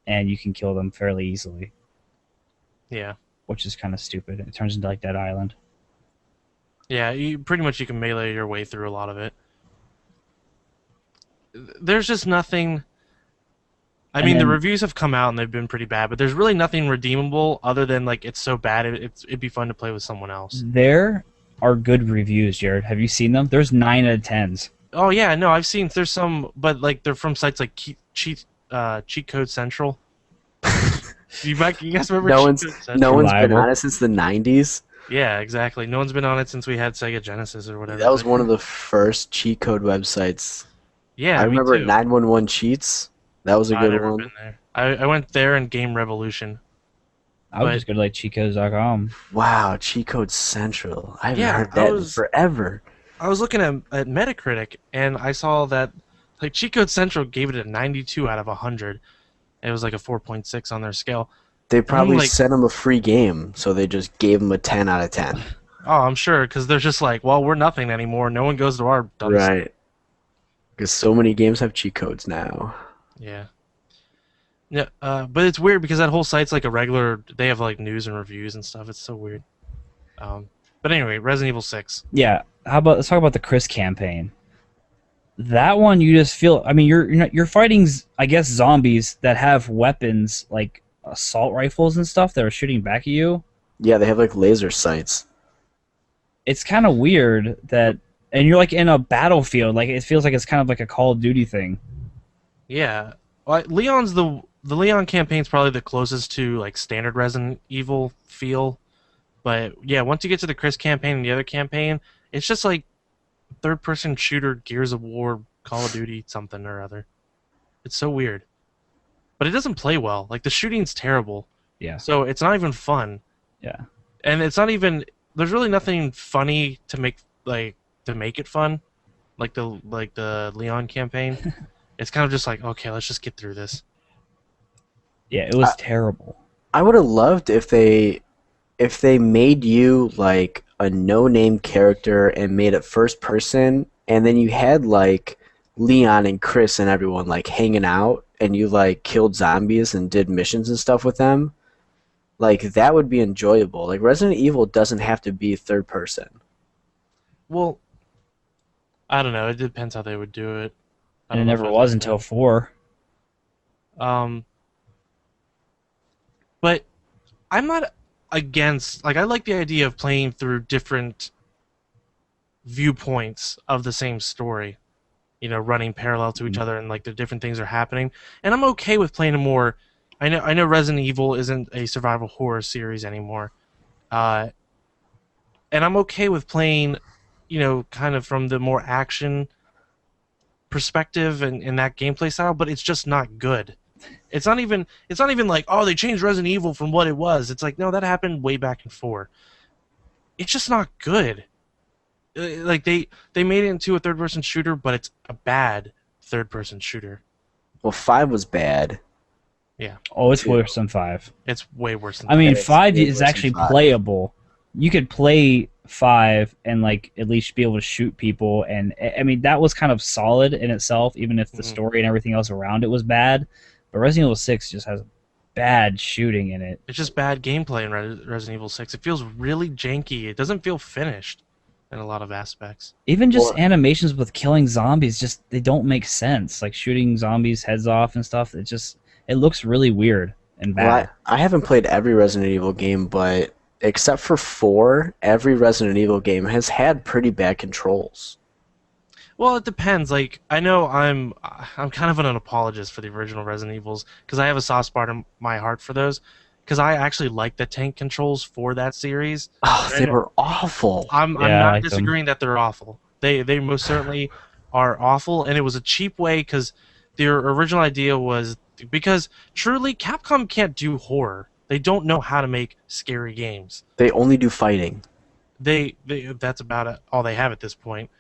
and you can kill them fairly easily. Yeah. Which is kind of stupid. It turns into like Dead Island. Yeah, you can melee your way through a lot of it. There's just nothing. I And mean, the then- reviews have come out and they've been pretty bad, but there's really nothing redeemable other than like it's so bad it'd be fun to play with someone else. There are good reviews, Jared. Have you seen them? There's 9 out of 10s. Oh yeah, no, I've seen there's some, but like they're from sites like Cheat Code Central. You guys remember No Cheat one's Code Central? no one's been Reliable. on it since the '90s. Yeah, exactly. No one's been on it since we had Sega Genesis or whatever. That was But one of the first cheat code websites. I yeah, me remember too. 911 Cheats. That was a I've good never been one. there. I went there in Game Revolution, I would but just go to like cheatcodes.com. Wow, Cheat Code Central. I haven't yeah, heard that in forever. I was looking at Metacritic and I saw that like Cheat Code Central gave it a 92 out of 100. It was like a 4.6 on their scale, They and I'm probably like, sent him a free game, so they just gave him a 10 out of 10. oh, I'm sure because they're just like, well, we're nothing anymore. No one goes to our dumb site. Right. Because so many games have cheat codes now. Yeah. Yeah, but it's weird because that whole site's like a regular. They have like news and reviews and stuff. It's so weird. But anyway, Resident Evil 6. Yeah. How about let's talk about the Chris campaign. That one you just feel. I mean, you're fighting, I guess, zombies that have weapons like assault rifles and stuff that are shooting back at you. Yeah, they have like laser sights. It's kind of weird that, and you're like in a battlefield. Like it feels like it's kind of like a Call of Duty thing. Yeah, well, Leon's the Leon campaign's probably the closest to like standard Resident Evil feel. But yeah, once you get to the Chris campaign and the other campaign, it's just like third person shooter, Gears of War, Call of Duty, something or other. It's so weird, but it doesn't play well. Like the shooting's terrible, Yeah. so it's not even fun. Yeah. And it's not even there's really nothing funny to make it fun like the Leon campaign. It's kind of just like, okay, let's just get through this. Yeah. It I, was terrible. I would have loved if they made you like a no-name character and made it first person, and then you had like Leon and Chris and everyone like hanging out, and you like killed zombies and did missions and stuff with them. Like that would be enjoyable. Like Resident Evil doesn't have to be third person. Well, I don't know. It depends how they would do it. I And it don't know if never I'd was like until that. 4. But I'm not against like I like the idea of playing through different viewpoints of the same story. You know, running parallel to each other and like the different things are happening. And I'm okay with playing a more. I know Resident Evil isn't a survival horror series anymore, uh, and I'm okay with playing, you know, kind of from the more action perspective and in that gameplay style. But it's just not good. It's not even like, oh, they changed Resident Evil from what it was. It's like, no, that happened way back in 4. It's just not good. Like they made it into a third person shooter, but it's a bad third person shooter. Well, 5 was bad Yeah, Oh, it's too. worse than 5. it's way worse than I mean, that. It's 5 way is worse than actually 5. playable. You could play 5 and like at least be able to shoot people, and I mean that was kind of solid in itself, even if the Mhm. story and everything else around it was bad. But Resident Evil 6 just has bad shooting in it. It's just bad gameplay in Resident Evil 6. It feels really janky. It doesn't feel finished in a lot of aspects. Even just Well, animations with killing zombies, just they don't make sense. Like shooting zombies' heads off and stuff. It looks really weird and well, bad. I haven't played every Resident Evil game, but except for 4, every Resident Evil game has had pretty bad controls. Well, it depends. Like I know I'm kind of an apologist for the original Resident Evils because I have a soft spot in my heart for those because I actually like the tank controls for that series. Oh, And I they know, were awful. I'm Yeah, I not like them. disagreeing that they're awful. They most certainly are awful, and it was a cheap way because their original idea was because truly Capcom can't do horror. They don't know how to make scary games. They only do fighting. They that's about it, all they have at this point.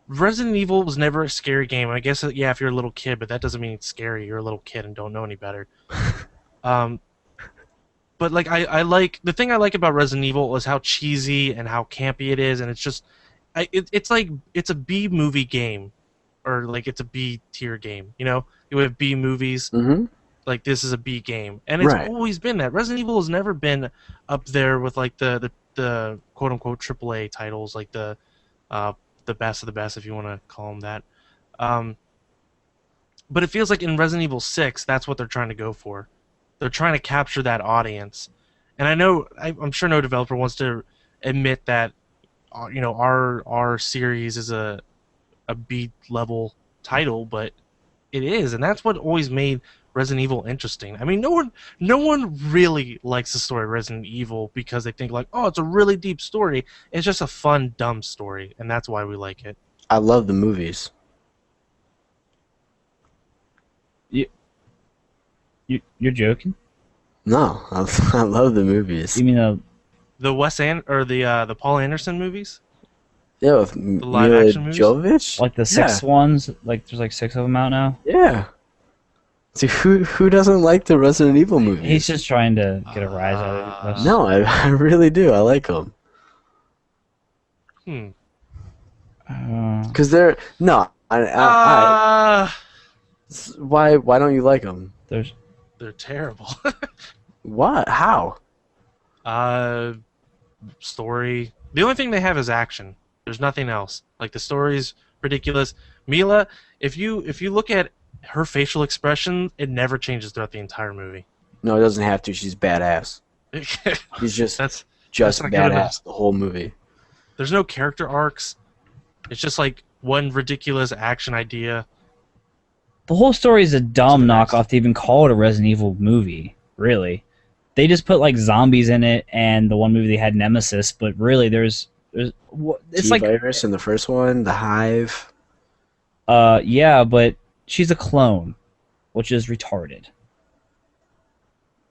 Resident Evil was never a scary game. I guess yeah, if you're a little kid, but that doesn't mean it's scary. You're a little kid and don't know any better. Um, but like I like the thing I like about Resident Evil is how cheesy and how campy it is, and it's just it's like it's a B movie game, or like it's a B tier game. You know, you have B movies. Mm-hmm. Like this is a B game, and it's Right. always been that. Resident Evil has never been up there with like the quote unquote AAA titles, like uh, the best of the best, if you want to call them that. Um, but it feels like in Resident Evil 6, that's what they're trying to go for. They're trying to capture that audience, and I'm sure no developer wants to admit that you know our series is a B level title, but it is, and that's what always made Resident Evil interesting. I mean, no one really likes the story of Resident Evil because they think like, oh, it's a really deep story. It's just a fun, dumb story, and that's why we like it. I love the movies. You're joking? No, I love the movies. You mean The the Paul Anderson movies, Yeah, with the live Mila action movies. Jovovich. like the six ones? Like there's like 6 of them out now. Yeah. See, who doesn't like the Resident Evil movies? He's just trying to get a rise out of us. No, I really do. I like them. Because they're no. Why don't you like them? They're terrible. What? How? Story. The only thing they have is action. There's nothing else. Like the story's ridiculous. Mila, if you look at her facial expression, it never changes throughout the entire movie. No, it doesn't have to. She's badass. He's just that's just not good enough. badass the whole movie. There's no character arcs. It's just like one ridiculous action idea. The whole story is a dumb To the next. knockoff to even call it a Resident Evil movie. Really, they just put like zombies in it, and the one movie they had Nemesis. But really, it's like T-Virus in the first one, the Hive. yeah, but she's a clone, which is retarded.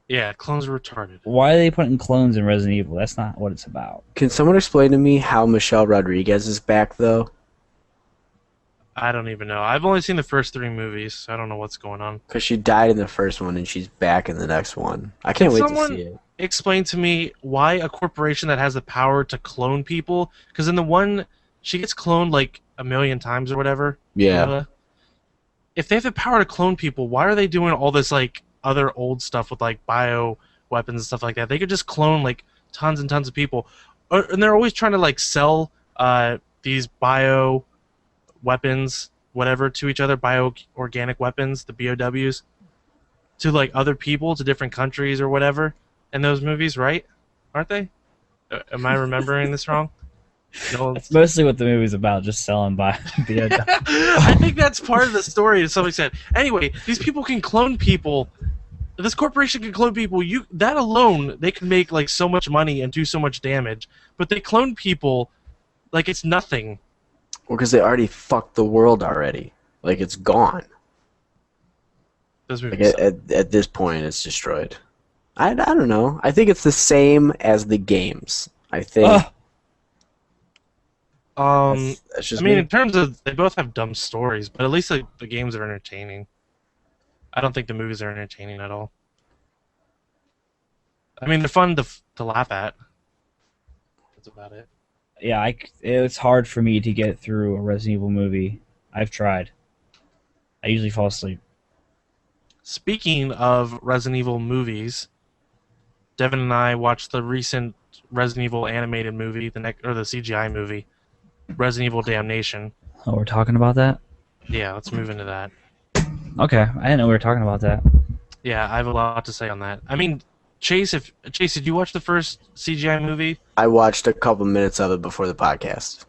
Yeah, clones are retarded. Why are they putting clones in Resident Evil? That's not what it's about. Can someone explain to me how Michelle Rodriguez is back though? I don't even know. I've only seen the first 3 movies. So I don't know what's going on. Because she died in the first one and she's back in the next one. I can't wait to see it. Explain to me why a corporation that has the power to clone people, because in the one she gets cloned like a million times or whatever. Yeah. If they have the power to clone people, why are they doing all this like other old stuff with like bio weapons and stuff like that? They could just clone like tons and tons of people. And they're always trying to like sell these bio weapons, whatever, to each other, bio-organic weapons, the BOWs, to like other people, to different countries or whatever in those movies, right? Aren't they? Am I remembering this wrong? No. That's mostly what the movie's about, just selling by BOW. I think that's part of the story to some extent. Anyway, these people can clone people. This corporation can clone people. That alone, they can make like so much money and do so much damage. But they clone people like it's nothing. Well, because they already fucked the world already. Like, it's gone. Those Like, movies. at this point, it's destroyed. I don't know. I think it's the same as the games. I think. That's just I mean, me. in terms of, they both have dumb stories, but at least the games are entertaining. I don't think the movies are entertaining at all. I mean, they're fun to laugh at. That's about it. Yeah, it's hard for me to get through a Resident Evil movie. I've tried. I usually fall asleep. Speaking of Resident Evil movies, Devin and I watched the recent Resident Evil animated movie, the CGI movie, Resident Evil Damnation. Oh, we're talking about that? Yeah, let's move into that. Okay, I didn't know we were talking about that. Yeah, I have a lot to say on that. I mean, Chase, did you watch the first CGI movie I watched a couple minutes of it before the podcast.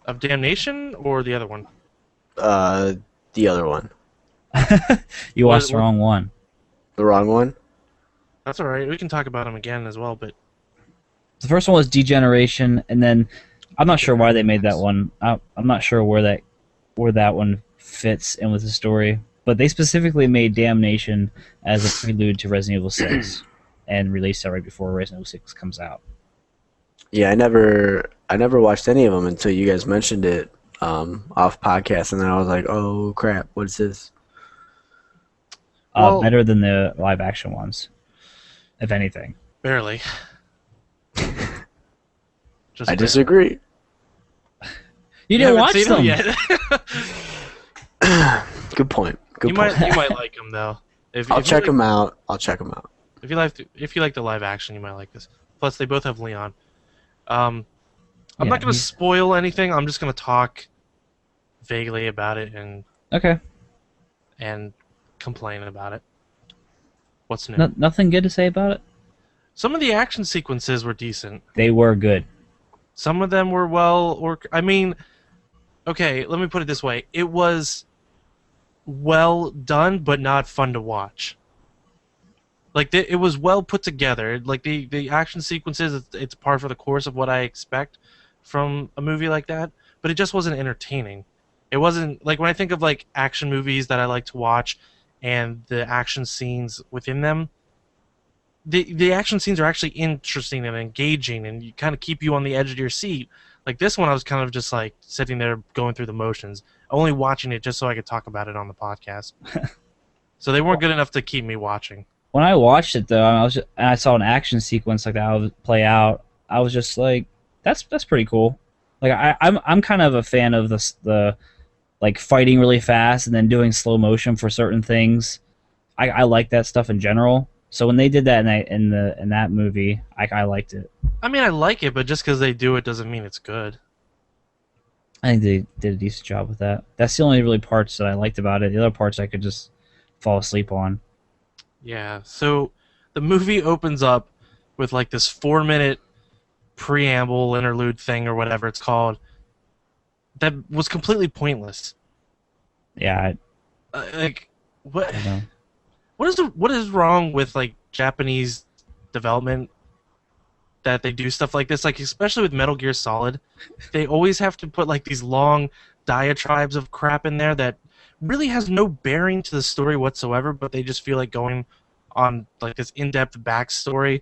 of Damnation or the other one? The other one. You watched the what- wrong one. The wrong one? That's all right. We can talk about them again as well, but The first one was Degeneration, and then I'm not sure why they made that one. I'm not sure where that one fits in with the story. But they specifically made Damnation as a prelude to Resident Evil 6 and released that right before Resident Evil 6 comes out. Yeah, I never watched any of them until you guys mentioned it off podcast, and then I was like, oh crap, what's this? Well- Better than the live action ones, if anything. barely. Just I barely. disagree. You didn't haven't watch seen them yet. Good point. Good you point. might like them though. I'll check them out. I'll check them out. If you like the live action, you might like this. Plus, they both have Leon. I'm Yeah, not going to he's- spoil anything. I'm just going to talk vaguely about it Okay. and complain about it. What's new? Nothing good to say about it? Some of the action sequences were decent. They were good. Some of them were okay, let me put it this way. It was well done, but not fun to watch. Like it was well put together. Like the action sequences, it's par for the course of what I expect from a movie like that. But it just wasn't entertaining. It wasn't like when I think of like action movies that I like to watch, and the action scenes within them. The action scenes are actually interesting and engaging, and you kind of keep you on the edge of your seat. Like this one, I was kind of just like sitting there going through the motions, only watching it just so I could talk about it on the podcast. So they weren't good enough to keep me watching. When I watched it though, and I saw an action sequence like that would play out. I was just like, that's pretty cool. Like I'm kind of a fan of the like fighting really fast and then doing slow motion for certain things. I like that stuff in general. So when they did that in that movie, I liked it. I mean, I like it, but just because they do it doesn't mean it's good. I think they did a decent job with that. That's the only really parts that I liked about it. The other parts I could just fall asleep on. Yeah. So the movie opens up with like this 4 minute preamble interlude thing or whatever it's called that was completely pointless. Yeah, Like what? I don't know. What is wrong with like Japanese development that they do stuff like this? Like especially with Metal Gear Solid, they always have to put like these long diatribes of crap in there that really has no bearing to the story whatsoever. But they just feel like going on like this in-depth backstory.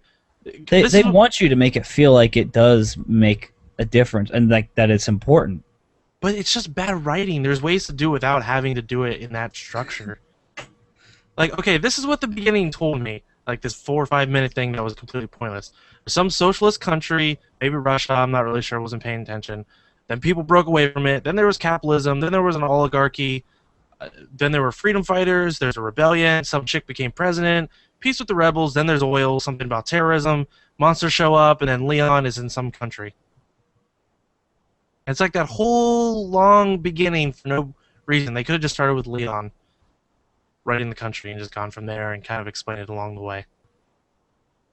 This They is want you to make it feel like it does make a difference and like that it's important. But it's just bad writing. There's ways to do it without having to do it in that structure. Like, okay, this is what the beginning told me. Like this 4 or 5 minute thing that was completely pointless. Some socialist country, maybe Russia, I'm not really sure, I wasn't paying attention. Then people broke away from it. Then there was capitalism. Then there was an oligarchy. Then there were freedom fighters. There's a rebellion. Some chick became president. Peace with the rebels. Then there's oil. Something about terrorism. Monsters show up, and then Leon is in some country. It's like that whole long beginning for no reason. They could have just started with Leon right in the country and just gone from there and kind of explained it along the way.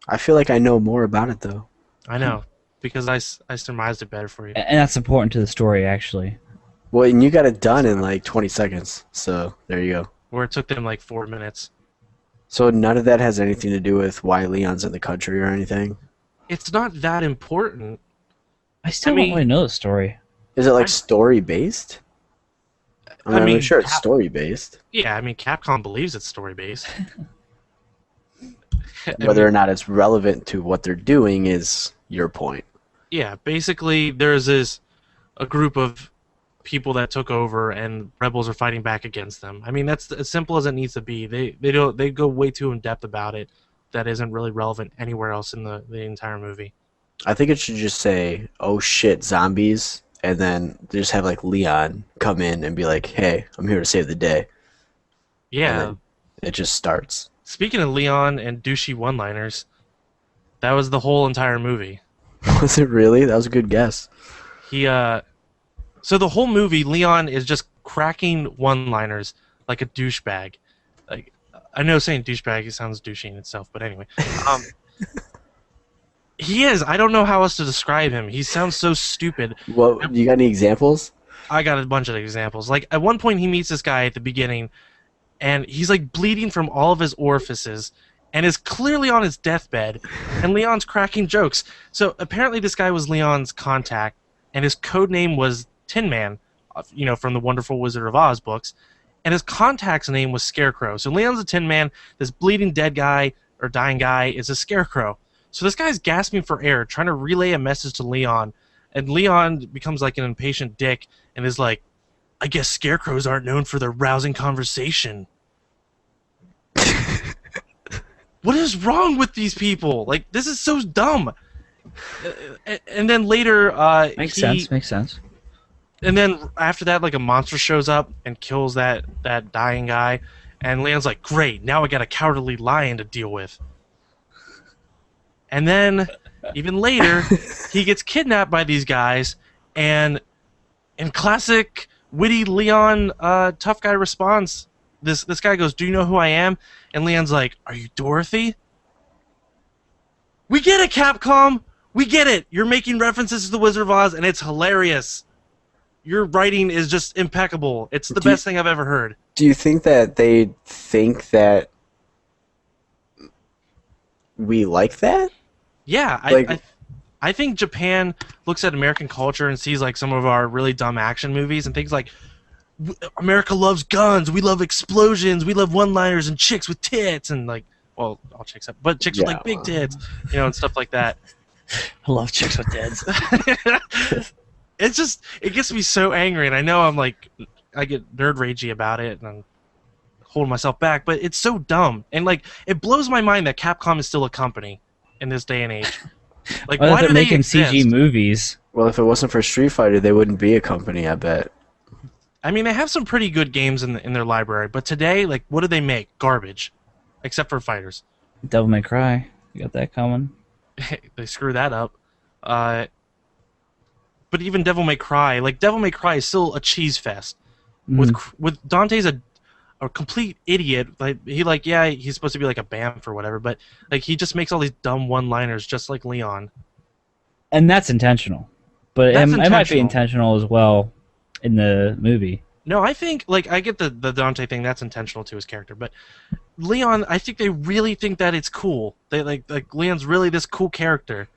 I feel like I know more about it though. I know, because I surmised it better for you. And that's important to the story actually. Well, and you got it done in like 20 seconds. So there you go. Where it took them like 4 minutes. So none of that has anything to do with why Leon's in the country or anything. It's not that important. I still I mean- don't really know the story. Is it like story based? I I'm mean, sure it's story based. Yeah, I mean, Capcom believes it's story-based. Whether or not it's relevant to what they're doing is your point. Yeah, basically, there's a group of people that took over, and rebels are fighting back against them. I mean, that's as simple as it needs to be. They go way too in depth about it. That isn't really relevant anywhere else in the entire movie. I think it should just say, "Oh shit, zombies," and then they just have like Leon come in and be like, "Hey, I'm here to save the day." Yeah. And then it just starts. Speaking of Leon and douchey one-liners, that was the whole entire movie. Was it really? That was a good guess. So the whole movie, Leon is just cracking one-liners like a douchebag. Like, I know saying douchebag, it sounds douchey in itself, but anyway. He is. I don't know how else to describe him. He sounds so stupid. Well, you got any examples? I got a bunch of examples. Like, at one point, he meets this guy at the beginning, and he's, like, bleeding from all of his orifices, and is clearly on his deathbed, and Leon's cracking jokes. So, apparently, this guy was Leon's contact, and his code name was Tin Man, from the Wonderful Wizard of Oz books, and his contact's name was Scarecrow. So, Leon's a Tin Man, this bleeding dead guy, or dying guy, is a Scarecrow. So this guy's gasping for air, trying to relay a message to Leon, and Leon becomes like an impatient dick and is like, I guess scarecrows aren't known for their rousing conversation. What is wrong with these people? Like, this is so dumb. And then later, Makes sense. And then after that, like a monster shows up and kills that dying guy, and Leon's like, great, now I got a cowardly lion to deal with. And then, even later, he gets kidnapped by these guys, and in classic witty Leon tough guy response, this guy goes, do you know who I am? And Leon's like, are you Dorothy? We get it, Capcom! We get it! You're making references to the Wizard of Oz, and it's hilarious. Your writing is just impeccable. It's the best thing I've ever heard. Do you think that they think that we like that? Yeah, Like, I think Japan looks at American culture and sees like some of our really dumb action movies and thinks like America loves guns, we love explosions, we love one-liners and chicks with tits and like, well, all chicks have, but chicks with yeah. like big tits, and stuff like that. I love chicks with tits. It's just it gets me so angry, and I know I'm like I get nerd ragey about it, and I'm holding myself back, but it's so dumb, and like it blows my mind that Capcom is still a company in this day and age. Like, Well, that why they're do they making CG exist? movies. Well, if it wasn't for Street Fighter, they wouldn't be a company, I bet. I mean, they have some pretty good games in their library, but today, like, what do they make? Garbage, except for fighters. Devil May Cry. You got that coming. They screw that up. Uh, but even Devil May Cry, like Devil May Cry, is still a cheese fest. With Dante's a complete idiot. Like yeah, he's supposed to be like a bamf or whatever, but like he just makes all these dumb one-liners, just like Leon. And that's intentional. But That's it might be intentional. intentional as well in the movie. No, I think like I get the Dante thing. That's intentional to his character, but Leon, I think they really think that it's cool. They like Leon's really this cool character.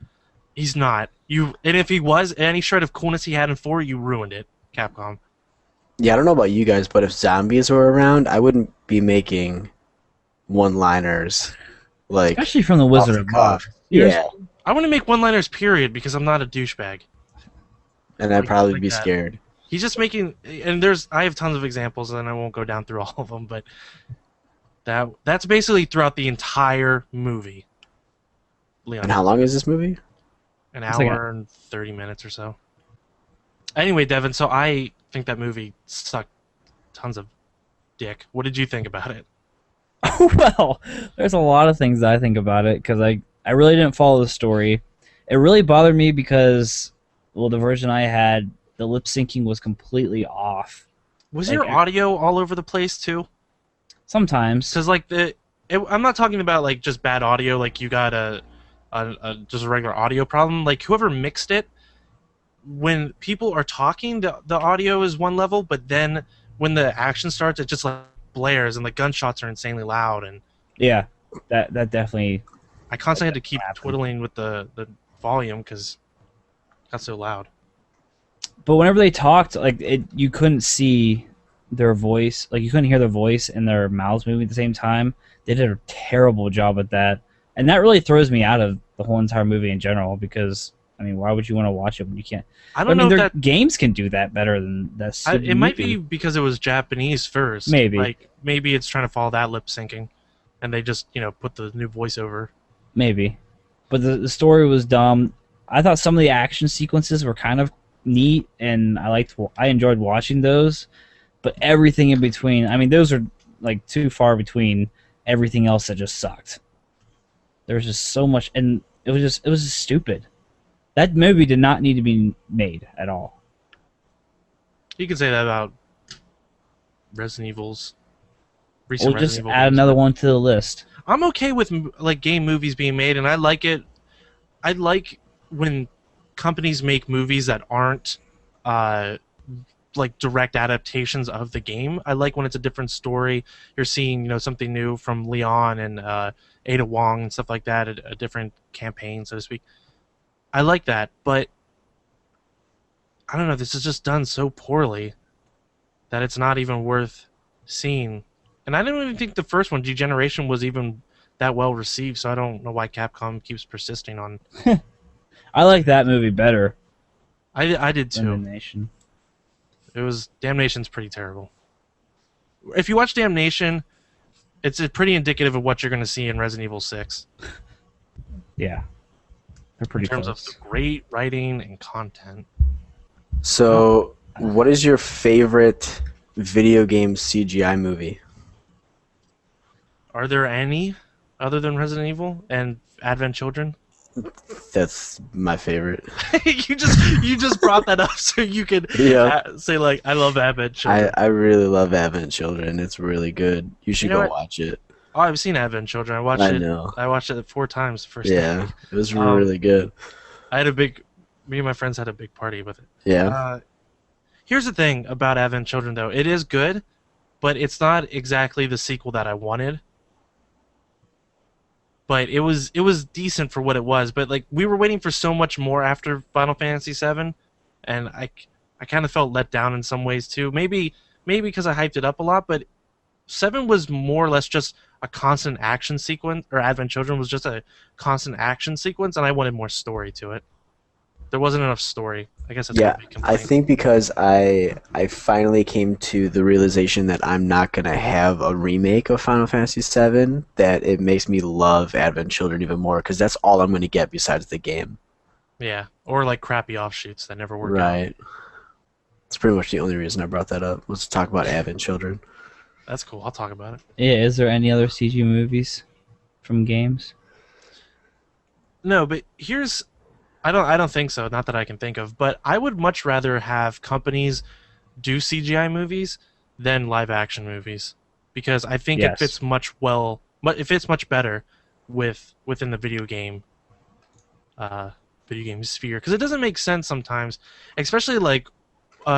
He's not. And if he was, any shred of coolness he had in 4, you ruined it, Capcom. Yeah, I don't know about you guys, but if zombies were around, I wouldn't be making one-liners like Especially from the off Wizard the of cuff. Oz. Yeah, I want to make one-liners, period, because I'm not a douchebag. and I'd probably Like be that. scared. He's just making, and I have tons of examples, and I won't go down through all of them, but that's basically throughout the entire movie. Leon, And how long is this movie? an It's like hour and 30 minutes or so. Anyway, Devin, so I think that movie sucked tons of dick. What did you think about it? Well, there's a lot of things that I think about it because I really didn't follow the story. It really bothered me because, well, the version I had, the lip syncing was completely off. Was Like, your audio all over the place too? Sometimes. Because like I'm not talking about like just bad audio, like you got a just a regular audio problem. Like whoever mixed it, when people are talking, the audio is one level, but then when the action starts, it just like blares and the gunshots are insanely loud. And Yeah, that definitely. I constantly had to keep happened. twiddling with the volume because it got so loud. But whenever they talked, like you couldn't see their voice, like you couldn't hear their voice and their mouths moving at the same time. They did a terrible job at that, and that really throws me out of the whole entire movie in general. Because I mean, why would you want to watch it when you can't? I don't know mean, if their that games can do that better than that. it might be because it was Japanese first. Maybe. Like maybe it's trying to follow that lip syncing, and they just put the new voiceover. Maybe, but the story was dumb. I thought some of the action sequences were kind of neat, and I enjoyed watching those. But everything in between, I mean, those are like too far between everything else that just sucked. There was just so much, and it was just stupid. That movie did not need to be made at all. You can say that about Resident Evil's recent We'll just Resident Evil add games. another one to the list. I'm okay with like game movies being made, and I like it. I like when companies make movies that aren't like direct adaptations of the game. I like when it's a different story. You're seeing something new from Leon and Ada Wong and stuff like that, a different campaign, so to speak. I like that, but I don't know. This is just done so poorly that it's not even worth seeing. And I didn't even think the first one, Degeneration, was even that well received. So I don't know why Capcom keeps persisting on. I like that movie better I did than too. Damnation. It was Damnation's pretty terrible. If you watch Damnation, it's pretty indicative of what you're going to see in Resident Evil 6 Yeah, they're pretty in terms close. of the great writing and content. So, what is your favorite video game CGI movie? Are there any other than Resident Evil and Advent Children? That's my favorite. you just brought that up so you could Yeah. say like I love Advent Children. I really love Advent Children. It's really good. You should You know go what? watch it. Oh, I've seen Advent Children. I watched I it. know. I watched it 4 times the first Yeah, day. it was Um, really good. Me and my friends had a big party with it. Yeah. Here's the thing about Advent Children though. It is good, but it's not exactly the sequel that I wanted. but it was decent for what it was. But like we were waiting for so much more after Final Fantasy VII, and I kind of felt let down in some ways too. Maybe because I hyped it up a lot, but 7 was more or less just a constant action sequence, or Advent Children was just a constant action sequence, and I wanted more story to it. There wasn't enough story. I guess that's my Yeah, big I complaint. think because I finally came to the realization that I'm not gonna have a remake of Final Fantasy VII, that it makes me love Advent Children even more because that's all I'm gonna get besides the game. Yeah, or like crappy offshoots that never work out. Right. It's pretty much the only reason I brought that up was to talk about Advent Children. That's cool. I'll talk about it. Yeah, is there any other CG movies from games? No, but here's I don't think so. Not that I can think of. But I would much rather have companies do CGI movies than live action movies because I think it Yes. fits it fits much better within the video game sphere because it doesn't make sense sometimes, especially like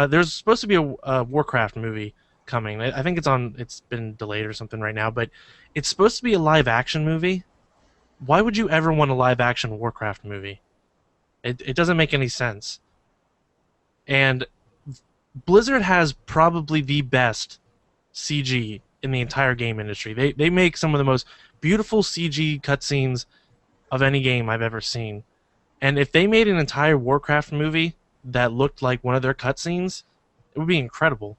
there's supposed to be a Warcraft movie coming. I think it's been delayed or something right now, but it's supposed to be a live action movie. Why would you ever want a live action Warcraft movie? It doesn't make any sense. And Blizzard has probably the best CG in the entire game industry. They make some of the most beautiful CG cutscenes of any game I've ever seen. And if they made an entire Warcraft movie that looked like one of their cutscenes, it would be incredible.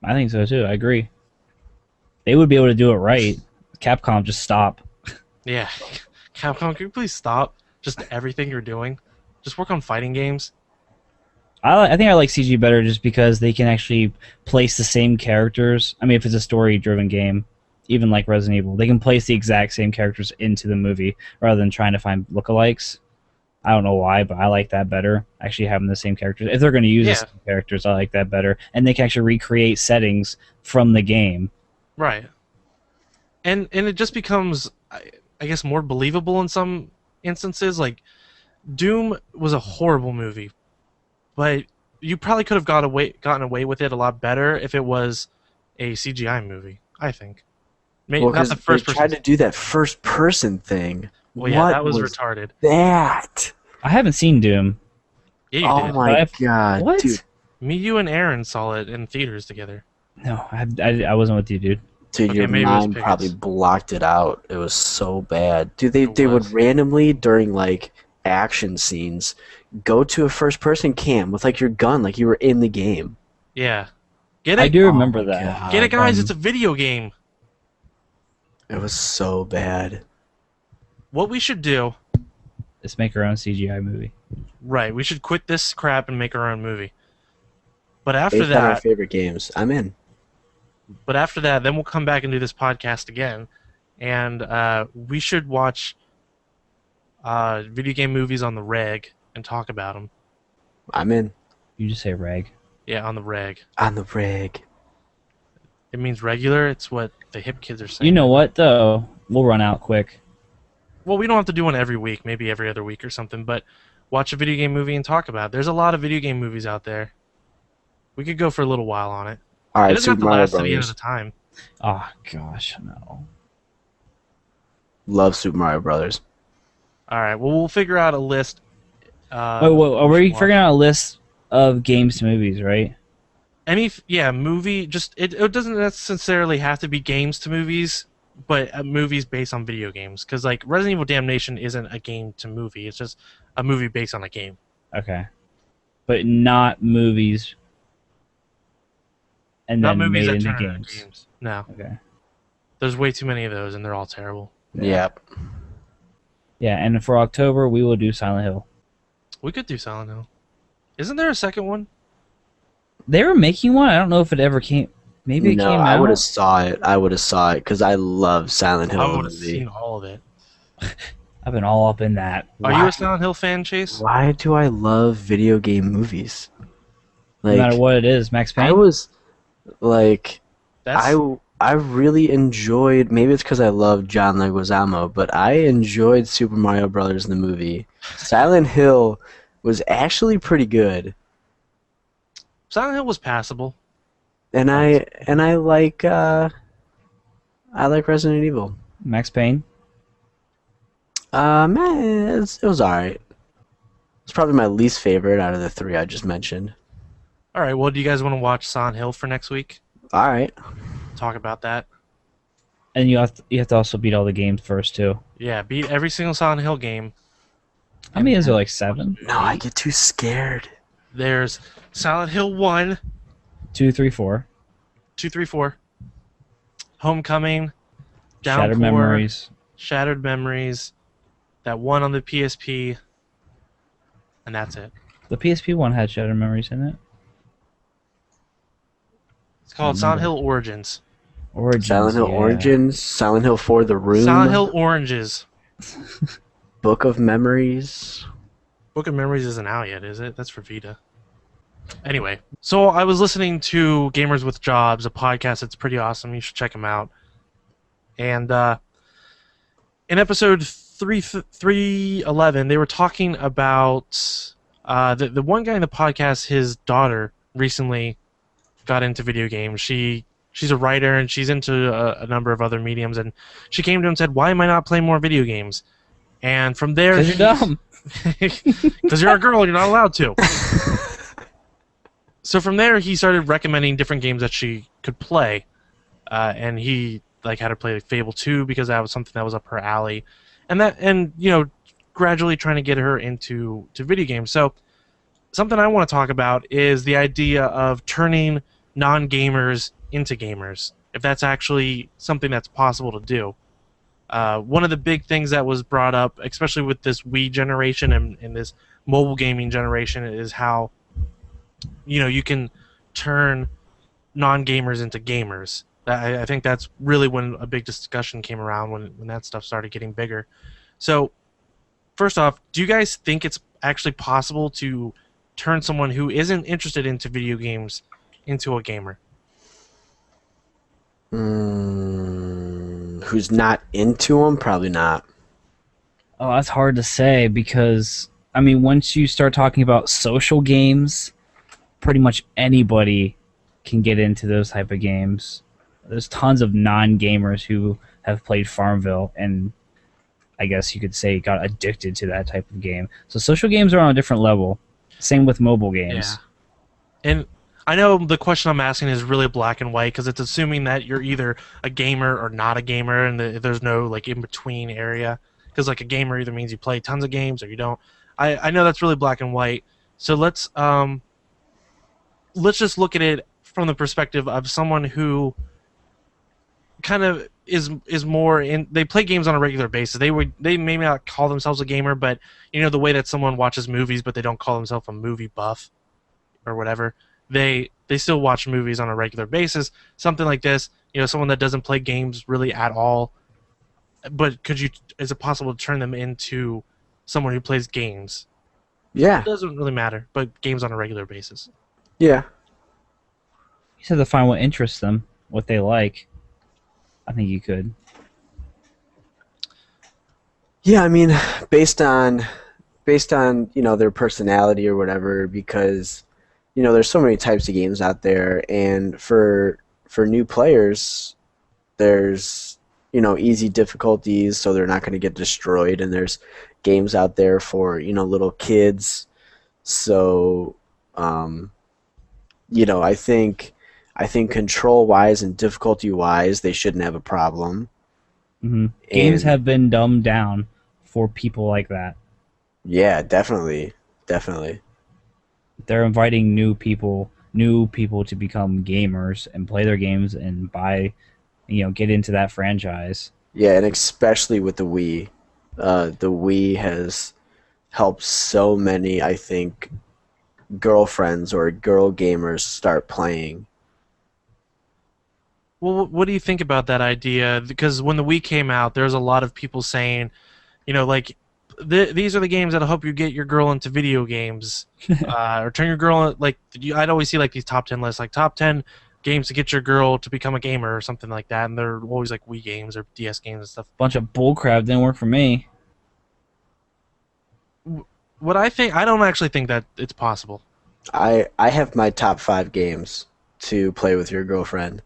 I think so too. I agree. They would be able to do it right. Capcom just stop. Yeah. Capcom, can you please stop just everything you're doing? Just work on fighting games. I think I like CG better just because they can actually place the same characters. I mean, if it's a story-driven game, even like Resident Evil, they can place the exact same characters into the movie rather than trying to find lookalikes. I don't know why, but I like that better. Actually, having the same characters. If they're going to use the Yeah, same characters, I like that better, and they can actually recreate settings from the game. right. And it just becomes, I guess, more believable in some instances. Like Doom was a horrible movie, but you probably could have gotten away with it a lot better if it was a CGI movie. I think. Well, Not the because they first person. tried to do that first person thing. Well, yeah, What that was was retarded. that? I haven't seen Doom. Yeah, you Oh did. my I've- god, What? dude. Me, you, and Aaron saw it in theaters together. No, I wasn't with you, dude. Dude, Okay, your maybe it was mind probably Pickets. blocked it out. It was so bad. Dude, they, It they would was. randomly, during like action scenes, go to a first person cam with like your gun, like you were in the game. Yeah. Get I it? do Oh remember my that. God. Get it, guys. Um, It's a video game. It was so bad. What we should do, Let's make our own CGI movie. right? We should quit this crap and make our own movie. But after Based on our that, favorite games. I'm in. then we'll come back and do this podcast again, and we should watch video game movies on the reg and talk about them. I'm in. You just say reg. Yeah, on the reg. On the rig. It means regular. It's what the hip kids are saying. You know what though? We'll run out quick. Well, we don't have to do one every week. Maybe every other week or something. But watch a video game movie and talk about it. There's a lot of video game movies out there. We could go for a little while on it. It Alright, doesn't have Super to Mario last to the end of Brothers. the time. Oh gosh, no. Love Super Mario Brothers. All right. Well, we'll figure out a list. Wait, are we should watch. figuring out a list of games to movies, right? Movie. Just it doesn't necessarily have to be games to movies, but movies based on video games. Because like Resident Evil Damnation isn't a game to movie. It's just a movie based on a game. Okay. But not movies and Not then movies made that into turn into games. games. No, Okay. there's way too many of those, and they're all terrible. Yep. Yeah, and for October we will do Silent Hill. We could do Silent Hill. Isn't there a second one? They were making one. I don't know if it ever came. Maybe it No, came I out. would have saw it. I would have saw it because I love Silent Hill I would have movie. seen all of it. I've been all up in that. Are you Why? a Silent Hill fan, Chase? Why do I love video game movies? No matter what it is, Max Payne. I was like, That's I really enjoyed. Maybe it's because I love John Leguizamo, but I enjoyed Super Mario Brothers the movie. Silent Hill was actually pretty good, Silent Hill was passable. and I like Resident Evil. Max Payne. Man, it was alright. It's probably my least favorite out of the three I just mentioned. All right. Well, do you guys want to watch Silent Hill for next week? Alright. Talk about that. And you have to also beat all the games first too. Yeah, beat every single Silent Hill game. How many is there? Like 7? No, I get too scared. There's Silent Hill 1, 2, 3, 4. 2, 3, 4. Homecoming. Shattered Downpour, Memories. Shattered Memories. That one on the PSP. And that's it. The PSP one had Shattered Memories in it. It's called Silent Hill Origins. Origins. Silent Hill yeah. Origins, Silent Hill 4 The Room, Silent Hill Oranges. Book of Memories. Book of Memories isn't out yet, is it? That's for Vita. Anyway, so I was listening to Gamers with Jobs, a podcast that's pretty awesome. You should check them out. And in episode 311, they were talking about the one guy in the podcast, his daughter recently got into video games. She's a writer and she's into a number of other mediums. And she came to him and said, "Why am I not playing more video games?" And from there, Because you're dumb. because you're a girl, you're not allowed to. So from there, he started recommending different games that she could play, and he like had her play like, Fable 2 because that was something that was up her alley, and gradually trying to get her into video games. So something I want to talk about is the idea of turning non-gamers into gamers, if that's actually something that's possible to do. One of the big things that was brought up, especially with this Wii generation and this mobile gaming generation, is how you can turn non-gamers into gamers. I think that's really when a big discussion came around when that stuff started getting bigger. So, first off, do you guys think it's actually possible to turn someone who isn't interested into video games into a gamer? Who's not into them? Probably not. Oh, that's hard to say because, I mean, once you start talking about social games, pretty much anybody can get into those type of games. There's tons of non-gamers who have played Farmville and I guess you could say got addicted to that type of game. So social games are on a different level. Same with mobile games. Yeah. And I know the question I'm asking is really black and white because it's assuming that you're either a gamer or not a gamer, and there's no like in between area. Because like a gamer either means you play tons of games or you don't. I know that's really black and white. So let's just look at it from the perspective of someone who kind of is more in. They play games on a regular basis. They may not call themselves a gamer, but the way that someone watches movies, but they don't call themselves a movie buff or whatever. They still watch movies on a regular basis. Something like this, someone that doesn't play games really at all. But is it possible to turn them into someone who plays games? Yeah. It doesn't really matter, but games on a regular basis. Yeah. You just have to find what interests them, what they like. I think you could. Yeah, I mean, based on their personality or whatever, because there's so many types of games out there, and for new players, there's easy difficulties, so they're not going to get destroyed, and there's games out there for little kids, so I think control wise and difficulty wise they shouldn't have a problem. Mm-hmm. Games have been dumbed down for people like that. Yeah, definitely. They're inviting new people to become gamers and play their games and buy, get into that franchise. Yeah, and especially with the Wii. The Wii has helped so many, I think, girlfriends or girl gamers start playing. Well, what do you think about that idea? Because when the Wii came out, there was a lot of people saying, these are the games that'll help you get your girl into video games, or turn your girl I'd always see like these top 10 lists, like top 10 games to get your girl to become a gamer or something like that, and they're always like Wii games or DS games and stuff. Bunch of bullcrap, didn't work for me. What I don't actually think that it's possible. I have my top 5 games to play with your girlfriend.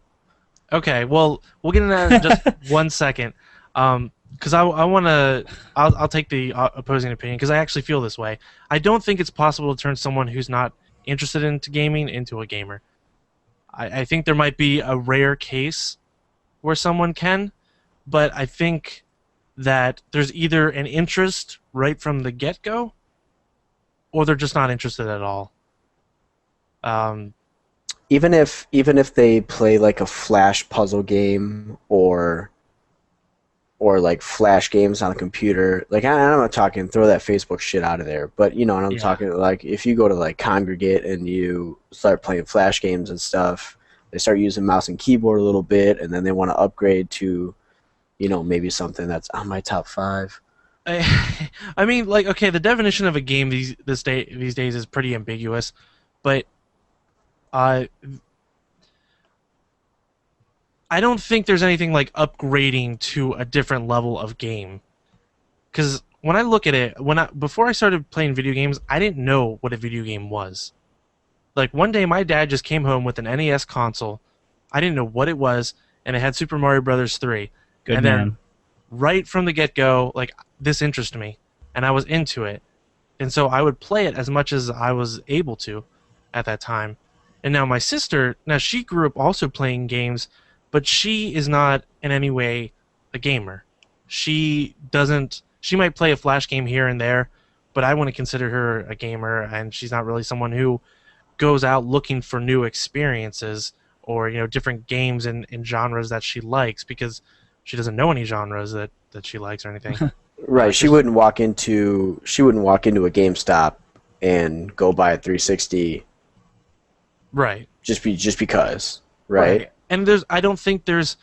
Okay, well, we'll get into that in just one second. Because I want to, I'll take the opposing opinion because I actually feel this way. I don't think it's possible to turn someone who's not interested into gaming into a gamer. I think there might be a rare case where someone can, but I think that there's either an interest right from the get go, or they're just not interested at all. Um, Even if they play like a flash puzzle game or like flash games on a computer. Like I'm not talking throw that Facebook shit out of there, but you know, and I'm yeah. talking like if you go to like Congregate and you start playing flash games and stuff, they start using mouse and keyboard a little bit, and then they want to upgrade to, you know, maybe something that's on my top five. I mean, like, okay, the definition of a game these days is pretty ambiguous, but uh, I don't think there's anything like upgrading to a different level of game. Because when I look at it, before I started playing video games, I didn't know what a video game was. Like one day, my dad just came home with an NES console. I didn't know what it was, and it had Super Mario Brothers 3. Good And then man. right from the get go, like this interested me, and I was into it, and so I would play it as much as I was able to at that time. And now my sister, now she grew up also playing games, but she is not in any way a gamer. She doesn't. She might play a flash game here and there, but I wouldn't consider her a gamer, and she's not really someone who goes out looking for new experiences or different games and genres that she likes because she doesn't know any genres that she likes or anything. Right. She 'Cause- wouldn't walk into a GameStop and go buy a 360 right. just because. Right. And I don't think there's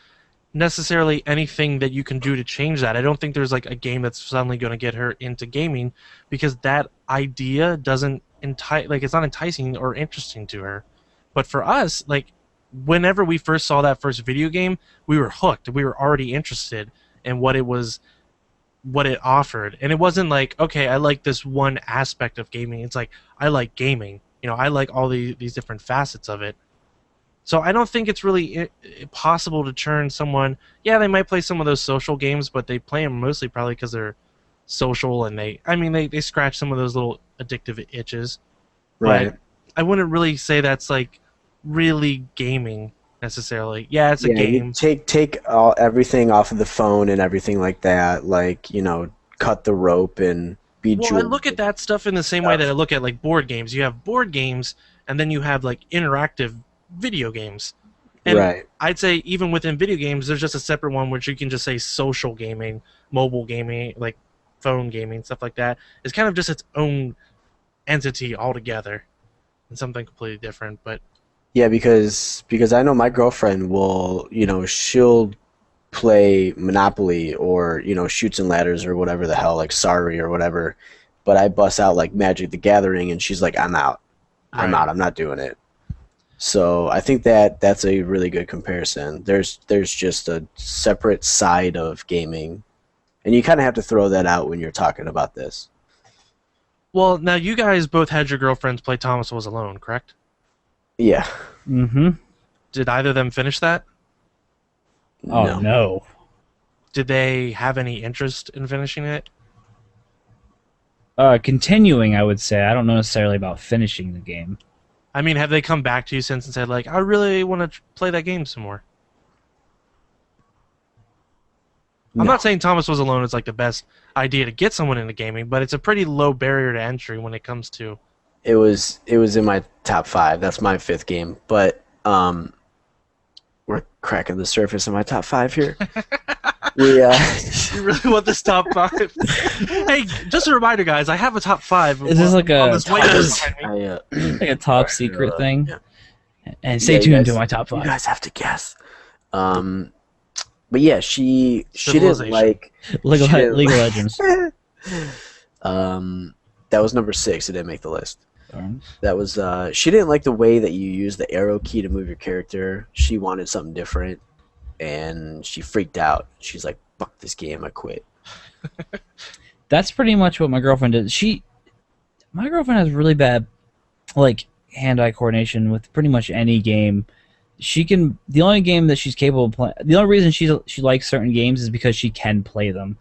necessarily anything that you can do to change that. I don't think there's like a game that's suddenly going to get her into gaming because that idea doesn't it's not enticing or interesting to her. But for us, like whenever we first saw that first video game, we were hooked. We were already interested in what it offered. And it wasn't like, okay, I like this one aspect of gaming. It's like I like gaming. I like all these different facets of it. So I don't think it's really possible to turn someone. Yeah, they might play some of those social games, but they play them mostly probably because they're social and they scratch some of those little addictive itches. Right. But I wouldn't really say that's like really gaming necessarily. Yeah, it's a Yeah, you game. take everything off of the phone and everything like that, like, you know, cut the rope and be Well, I jeweled look at that stuff in the same way that I stuff. look at like board games. You have board games, and then you have like interactive video games. And Right. I'd say even within video games, there's just a separate one which you can just say social gaming, mobile gaming, like phone gaming, stuff like that. It's kind of just its own entity altogether and something completely different. But Yeah, because I know my girlfriend will, you know, she'll play Monopoly or, you know, Shoots and Ladders or whatever the hell, like Sorry or whatever. But I bust out like Magic the Gathering and she's like, I'm out. I'm right. out. I'm not doing it. So I think that that's a really good comparison. There's just a separate side of gaming, and you kind of have to throw that out when you're talking about this. Well, now you guys both had your girlfriends play Thomas Was Alone, correct? Yeah. Mm-hmm. Did either of them finish that? Oh No. no. Did they have any interest in finishing it? Continuing, I would say. I don't know necessarily about finishing the game. I mean, have they come back to you since and said like, I really want to play that game some more? I'm No. not saying Thomas Was Alone is like the best idea to get someone into gaming, but it's a pretty low barrier to entry when it comes to. It was in my top five. That's my fifth game, but we're cracking the surface in my top five here. We You really want this top five? Hey, just a reminder, guys. I have a top five. Is this like on a this top, whiteboard behind me. like a top secret thing? yeah. And stay Yeah, you tuned to guys- my top You five. guys have to guess. But yeah, she didn't Civilization. like Legal, she didn't Legal like- Legends. That was number 6. It didn't make the list. Darn. That was she didn't like the way that you use the arrow key to move your character. She wanted something different, and she freaked out. She's like, "Fuck this game! I quit." That's pretty much what my girlfriend did. My girlfriend has really bad, like, hand-eye coordination with pretty much any game. she can. The only game that she's capable of playing. The only reason she likes certain games is because she can play them,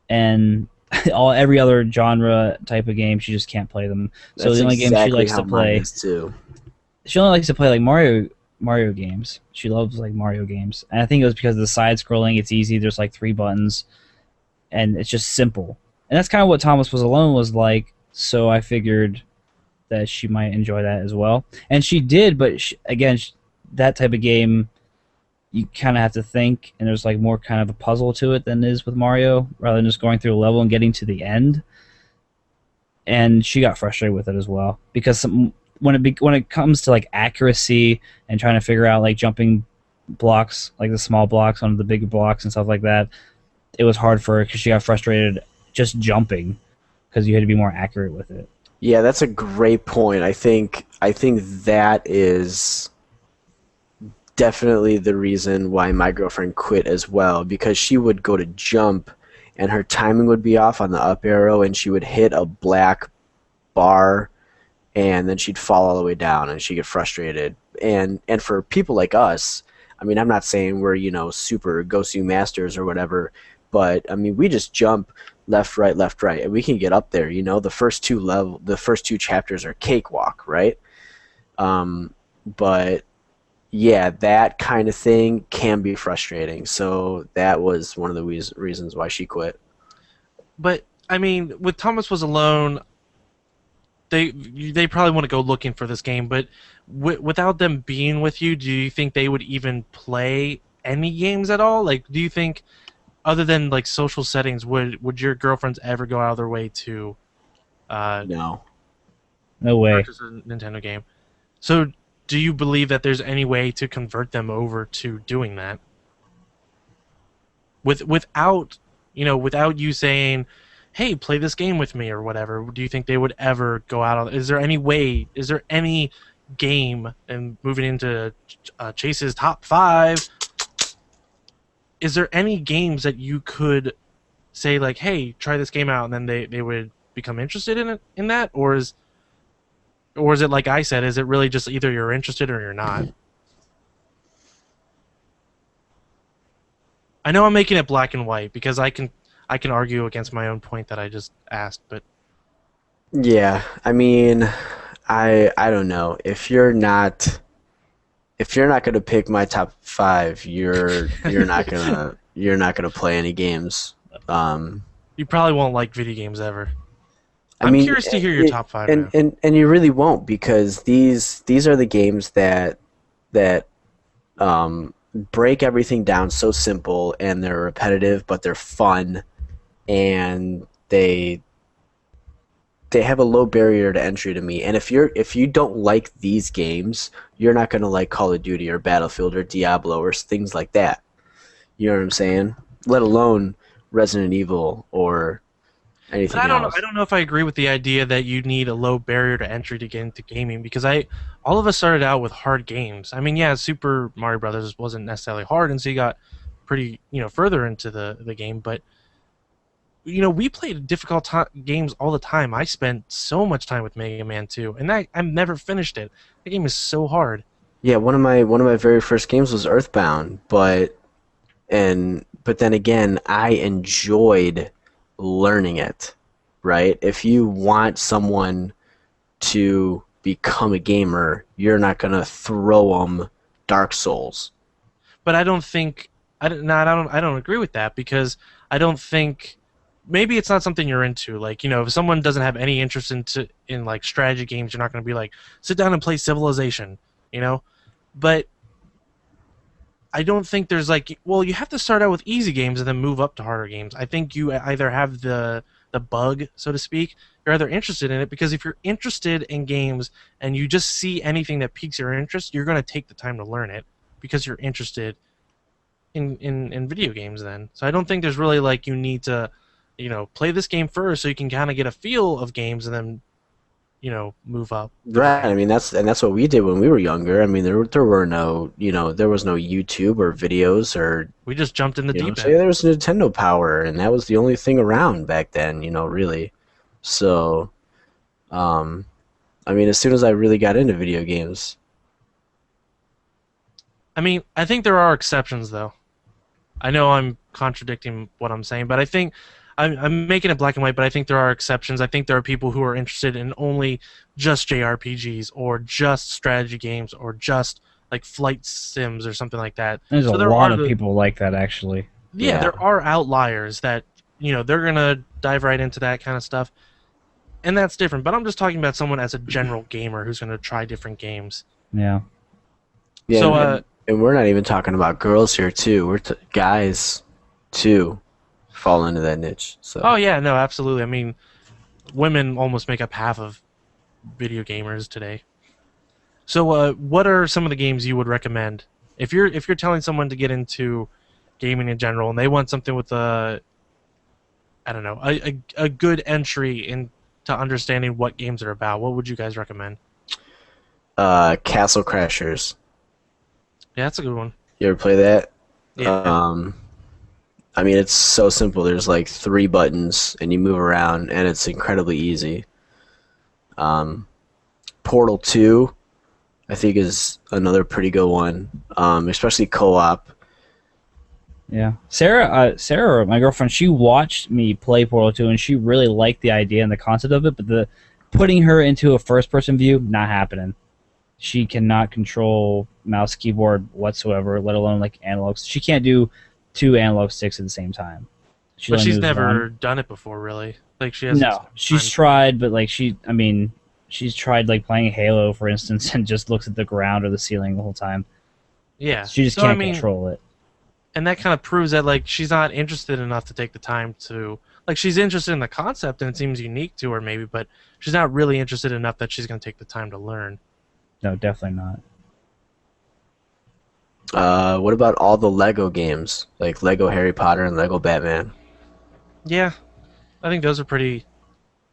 and every other genre type of game she just can't play them. So That's the only game she exactly likes how to mine play, is too. she only likes to play like Mario games. She loves like Mario games, and I think it was because of the side scrolling. It's easy. There's like 3 buttons, and it's just simple. And that's kind of what Thomas Was Alone was like. So I figured that she might enjoy that as well, and she did. But again, that type of game, you kind of have to think, and there's like more kind of a puzzle to it than is with Mario, rather than just going through a level and getting to the end. And she got frustrated with it as well because when it comes to like accuracy and trying to figure out like jumping blocks, like the small blocks onto the big blocks and stuff like that, it was hard for her because she got frustrated just jumping because you had to be more accurate with it. Yeah, that's a great point. I think that is definitely the reason why my girlfriend quit as well, because she would go to jump and her timing would be off on the up arrow and she would hit a black bar and then she'd fall all the way down and she'd get frustrated. And for people like us, I mean, I'm not saying we're, super Gosu masters or whatever, but I mean, we just jump left, right, and we can get up there. The first two chapters are cakewalk, right? But yeah, that kind of thing can be frustrating. So that was one of the reasons why she quit. But I mean, with Thomas Was Alone, they probably want to go looking for this game. But without them being with you, do you think they would even play any games at all? Like, do you think, other than like social settings, would your girlfriends ever go out of their way to No. No way. purchase a Nintendo game? So, do you believe that there's any way to convert them over to doing that without without you saying, "Hey, play this game with me" or whatever? Do you think they would ever go out on? Is there any way? Is there any game? And moving into Chase's top five, is there any games that you could say like, "Hey, try this game out," and then they would become interested in that, or is it like I said? Is it really just either you're interested or you're not? I know I'm making it black and white because I can argue against my own point that I just asked, but Yeah, I mean, I don't know. If you're not gonna pick my top five, you're not gonna play any games. Um, you probably won't like video games ever. I I'm mean, curious to hear your top five and now. and you really won't, because these are the games that break everything down so simple, and they're repetitive, but they're fun, and they have a low barrier to entry to me. And if you don't like these games, you're not gonna like Call of Duty or Battlefield or Diablo or things like that. You know what I'm saying? Let alone Resident Evil or But anything I don't know. I else. don't know if I agree with the idea that you need a low barrier to entry to get into gaming because all of us started out with hard games. I mean, yeah, Super Mario Brothers wasn't necessarily hard, and so you got pretty further into the game. But we played difficult games all the time. I spent so much time with Mega Man 2, and I've never finished it. The game is so hard. Yeah, one of my very first games was Earthbound, but then again, I enjoyed learning it, right? If you want someone to become a gamer, you're not gonna throw them Dark Souls. But I don't think I don't agree with that because I don't think maybe it's not something you're into. Like, if someone doesn't have any interest in like strategy games, you're not going to be like, sit down and play Civilization, you know? But I don't think there's like, well, you have to start out with easy games and then move up to harder games. I think you either have the bug, so to speak, you're either interested in it, because if you're interested in games and you just see anything that piques your interest, you're going to take the time to learn it because you're interested in video games then. So I don't think there's really like you need to, play this game first so you can kind of get a feel of games and then, move up the Right. I ranks. mean, that's what we did when we were younger. I mean, there was no YouTube or videos or We just jumped in the deep so yeah, end. there was Nintendo Power, and that was the only thing around back then, really. So, um, I mean, as soon as I really got into video games, I mean, I think there are exceptions though. I know I'm contradicting what I'm saying, but I think I'm making it black and white. But I think there are exceptions. I think there are people who are interested in only just JRPGs or just strategy games or just like flight sims or something like that. There's a So there lot are of people like that actually. yeah, Yeah. there are outliers that they're gonna dive right into that kind of stuff, and that's different. But I'm just talking about someone as a general gamer who's gonna try different games. Yeah. Yeah, So and we're not even talking about girls here too. Guys too fall into that niche. oh So yeah, no, absolutely. I mean, women almost make up half of video gamers today. So, what are some of the games you would recommend if you're telling someone to get into gaming in general and they want something with a I don't know a good entry into understanding what games are about? What would you guys recommend? Castle Crashers. Yeah, that's a good one. You ever play that? Yeah, Um, I mean, it's so simple. There's like three buttons, and you move around, and it's incredibly easy. Um, Portal 2, I think, is another pretty good one, especially co-op. Yeah. Sarah, my girlfriend, she watched me play Portal 2 and she really liked the idea and the concept of it, but the putting her into a first person view, not happening. She cannot control mouse keyboard whatsoever, let alone like analogs. She can't do two analog sticks at the same time. She but only she's moves never one. done it before, really. Like she hasn't No, spent she's time. tried, but like I mean, she's tried like playing Halo, for instance, and just looks at the ground or the ceiling the whole time. Yeah. She just So I can't mean, control it. and that kind of proves that like she's not interested enough to take the time to like she's interested in the concept and it seems unique to her maybe, but she's not really interested enough that she's going to take the time to learn. No, definitely not. What about all the Lego games, like Lego Harry Potter and Lego Batman? Yeah, I think those are pretty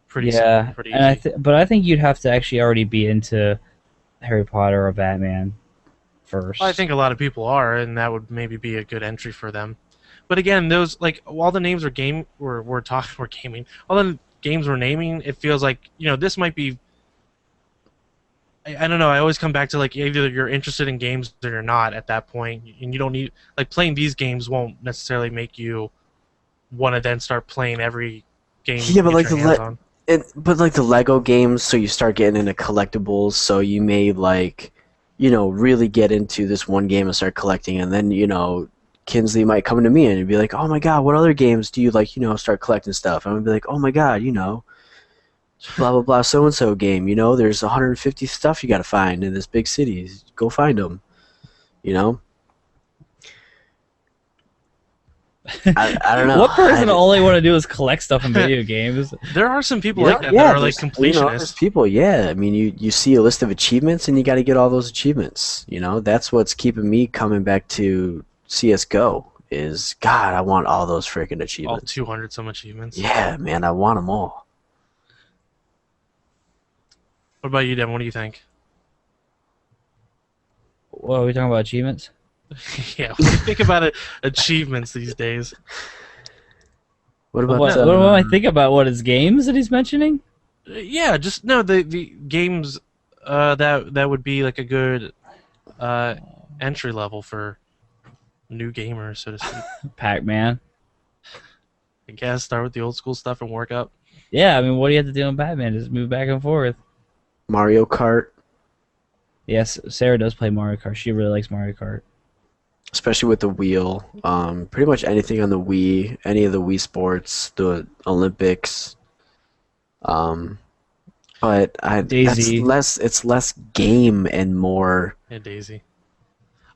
simple, Yeah, pretty and easy. but I think you'd have to actually already be into Harry Potter or Batman I first. think a lot of people are, and that would maybe be a good entry for them. But again, those like all the names are game we're talking we're gaming. All the games we're naming, it feels like this might be. I don't know. I always come back to like either you're interested in games or you're not at that point, and you don't need like playing these games won't necessarily make you want to then start playing every game you Yeah, can but get like your hands on. the Lego games, so you start getting into collectibles, so you may like, really get into this one game and start collecting, and then Kinsley might come to me and be like, "Oh my God, what other games do you like? Start collecting stuff." And I'm gonna be like, "Oh my God, blah blah blah, so and so game. There's 150 stuff you got to find in this big city. Go find them." You know, I don't know. What person all they want to do is collect stuff in video games? There are some people like that that Yeah, are like there's completionists. people. Yeah, I mean, you see a list of achievements, and you got to get all those achievements. That's what's keeping me coming back to CS:GO. Is God, I want all those freaking All achievements. 200 some achievements. Yeah, man, I want them all. What about you, Devin? What do you think? What are we talking about? Achievements? Yeah, what do you think about it, achievements these days? What about What am I thinking about? What is games that he's mentioning? Yeah, just no the games that would be like a good uh, entry level for new gamers, so to speak. Pac-Man. I guess start with the old school stuff and work up. Yeah, I mean, what do you have to do in Batman? Just move back and forth. Mario Kart? Yes, Sarah does play Mario Kart. She really likes Mario Kart. Especially with the wheel. Pretty much anything on the Wii, any of the Wii sports, the Olympics. Um, but Daisy. It's less game and more Yeah, Daisy.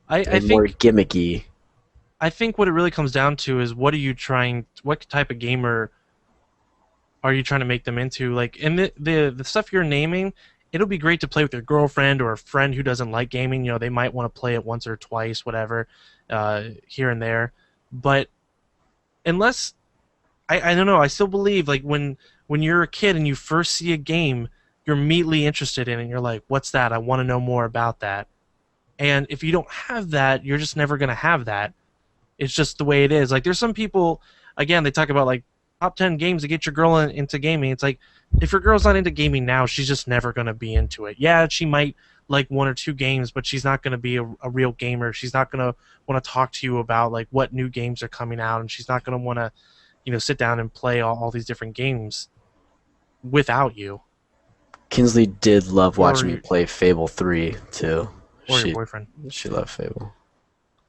I more think gimmicky. I think what it really comes down to is what type of gamer are you trying to make them into? Like, and the stuff you're naming, it'll be great to play with your girlfriend or a friend who doesn't like gaming. They might want to play it once or twice, whatever, here and there. But unless I don't know, I still believe like when you're a kid and you first see a game, you're immediately interested in it. And you're like, what's that? I want to know more about that. And if you don't have that, you're just never gonna have that. It's just the way it is. Like there's some people, again, they talk about like top 10 games to get your girl into gaming. It's like, if your girl's not into gaming now, she's just never going to be into it. Yeah, she might like one or two games, but she's not going to be a real gamer. She's not going to want to talk to you about like what new games are coming out, and she's not going to want to, sit down and play all these different games without you Kinsley did love or watching me play Fable 3 too. or your She boyfriend. she loved Fable.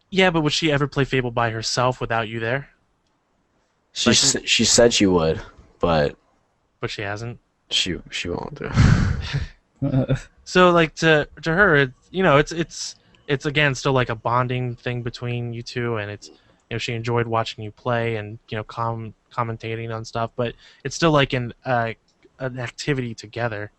Yeah, but would she ever play Fable by herself without you there? She Like- she said she would, but But she hasn't. she won't do. So like to her, it's again still like a bonding thing between you two, and it's she enjoyed watching you play and commentating on stuff, but it's still like an activity together.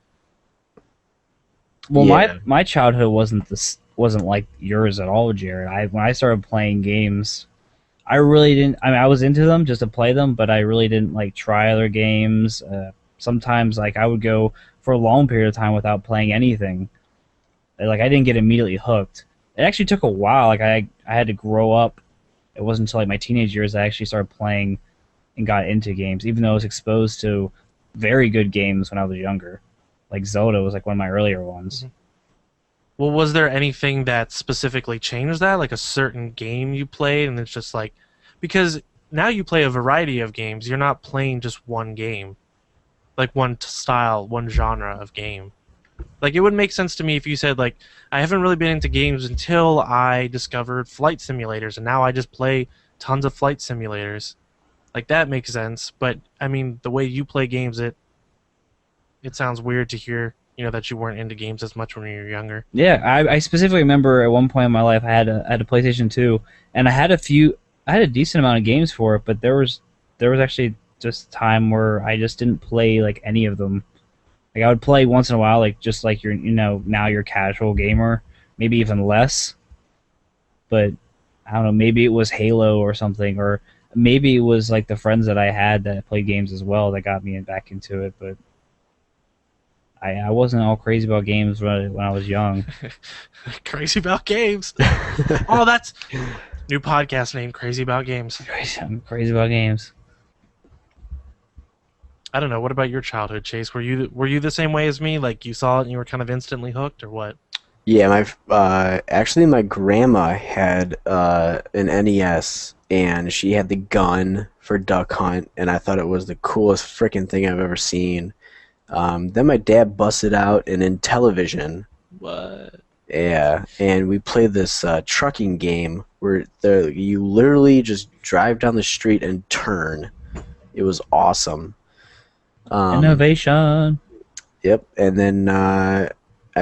Well, Yeah. my childhood wasn't like yours at all, Jared. When I started playing games, I really didn't. I mean, I was into them just to play them, but I really didn't like try other games. Sometimes, like I would go for a long period of time without playing anything. Like I didn't get immediately hooked. It actually took a while. Like I had to grow up. It wasn't until like my teenage years I actually started playing and got into games, even though I was exposed to very good games when I was younger. Like Zelda was like one of my earlier ones. Well, was there anything that specifically changed that, like a certain game you played, and it's just like, because now you play a variety of games. You're not playing just one game, like one style, one genre of game. Like it would make sense to me if you said like, I haven't really been into games until I discovered flight simulators, and now I just play tons of flight simulators. Like that makes sense. But I mean, the way you play games, it sounds weird to hear, that you weren't into games as much when you were younger. Yeah, I specifically remember at one point in my life I had a PlayStation 2, and I had a decent amount of games for it, but there was actually just a time where I just didn't play like any of them. Like I would play once in a while, like just like now you're casual gamer, maybe even less. But I don't know, maybe it was Halo or something, or maybe it was like the friends that I had that played games as well that got me back into it. But I wasn't all crazy about games when I was young. Crazy about games. Oh, that's new podcast name, Crazy About Games. I'm crazy about games. I don't know. What about your childhood, Chase? Were you the same way as me? Like you saw it and you were kind of instantly hooked, or what? Yeah, actually my grandma had an NES, and she had the gun for Duck Hunt, and I thought it was the coolest freaking thing I've ever seen. Then my dad busted out an Intellivision. What? Yeah, and we played this trucking game where you literally just drive down the street and turn. It was awesome. Innovation. Yep, and then I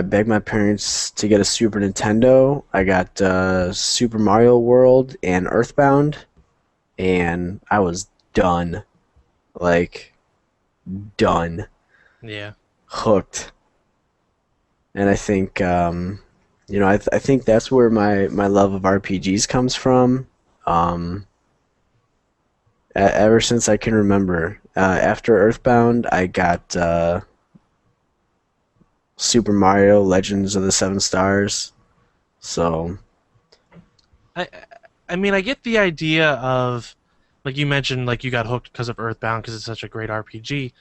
begged my parents to get a Super Nintendo. I got Super Mario World and Earthbound, and I was done. Like, done. Yeah. Hooked. And I think, I think that's where my love of RPGs comes from. Ever since I can remember. After Earthbound, I got Super Mario Legends of the Seven Stars. So I mean, I get the idea of, like you mentioned, like you got hooked because of Earthbound because it's such a great RPG.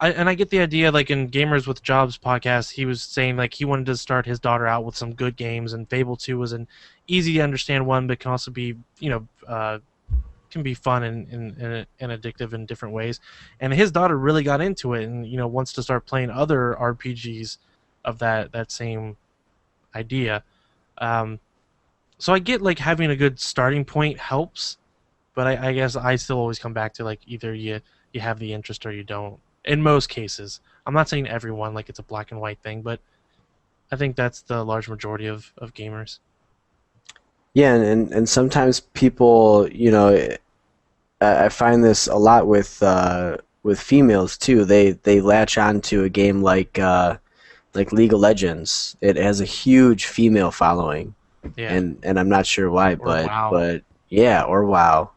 And I get the idea, like in Gamers with Jobs podcast, he was saying like he wanted to start his daughter out with some good games, and Fable 2 was an easy to understand one, but can also be, can be fun and addictive in different ways. And his daughter really got into it, and wants to start playing other RPGs of that same idea. So I get like having a good starting point helps, but I guess I still always come back to like either you have the interest or you don't. In most cases, I'm not saying everyone like it's a black and white thing, but I think that's the large majority of gamers. yeah, and sometimes people, I find this a lot with females too. They latch on to a game like League of Legends. It has a huge female following, Yeah. and I'm not sure why, WoW. but yeah, or WoW.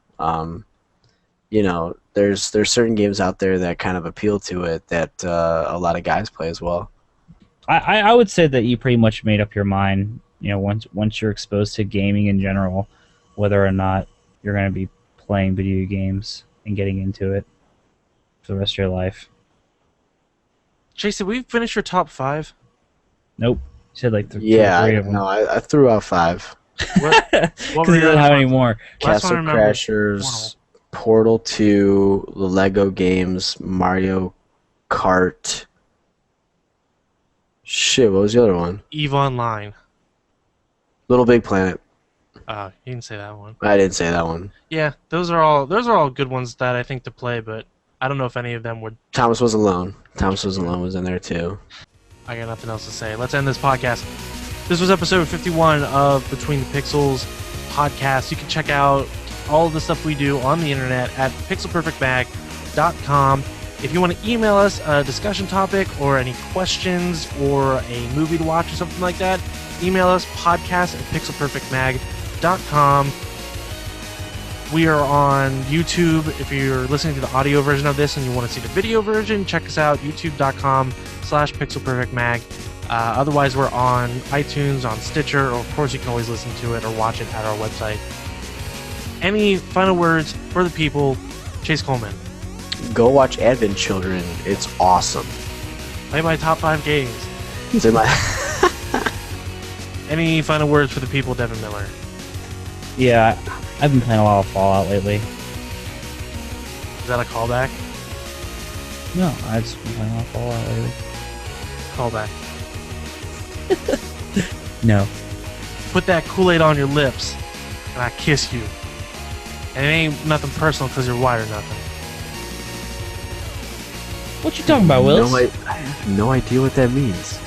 There's certain games out there that kind of appeal to it that a lot of guys play as well. I would say that you pretty much made up your mind. Once you're exposed to gaming in general, whether or not you're going to be playing video games. and getting into it for the rest of your life. Chase, did we finish your top 5? Nope. You said like two or Yeah, three of them. no, I threw out 5. What Because were he your doesn't other have any ones? more. Last one I Castle remember was Crashers, Portal 2, the Lego games, Mario Kart. Shit, what was the other one? EVE Online. Little Big Planet. You didn't say that one. I didn't say that one. Yeah, those are all good ones that I think to play, but I don't know if any of them would. Thomas Was Alone. Thomas Was Alone was in there too. I got nothing else to say. Let's end this podcast. This was episode 51 of Between the Pixels podcast. You can check out all of the stuff we do on the internet at pixelperfectmag.com. If you want to email us a discussion topic or any questions or a movie to watch or something like that, email us podcast@pixelperfectmag.com. We are on YouTube. If you're listening to the audio version of this and you want to see the video version, check us out, youtube.com/pixelperfectmag. Otherwise, we're on iTunes, on Stitcher, or of course you can always listen to it or watch it at our website. Any final words for the people? Chase Coleman. Go watch Advent Children. It's awesome. Play my top 5 games. It's in my. Any final words for the people, Devin Miller? Yeah, I've been playing a lot of Fallout lately. Is that a callback? No, I've just been playing a lot of Fallout lately. Callback. No. Put that Kool-Aid on your lips, and I kiss you. And it ain't nothing personal because you're white or nothing. What you talking about, Willis? I have no idea what that means.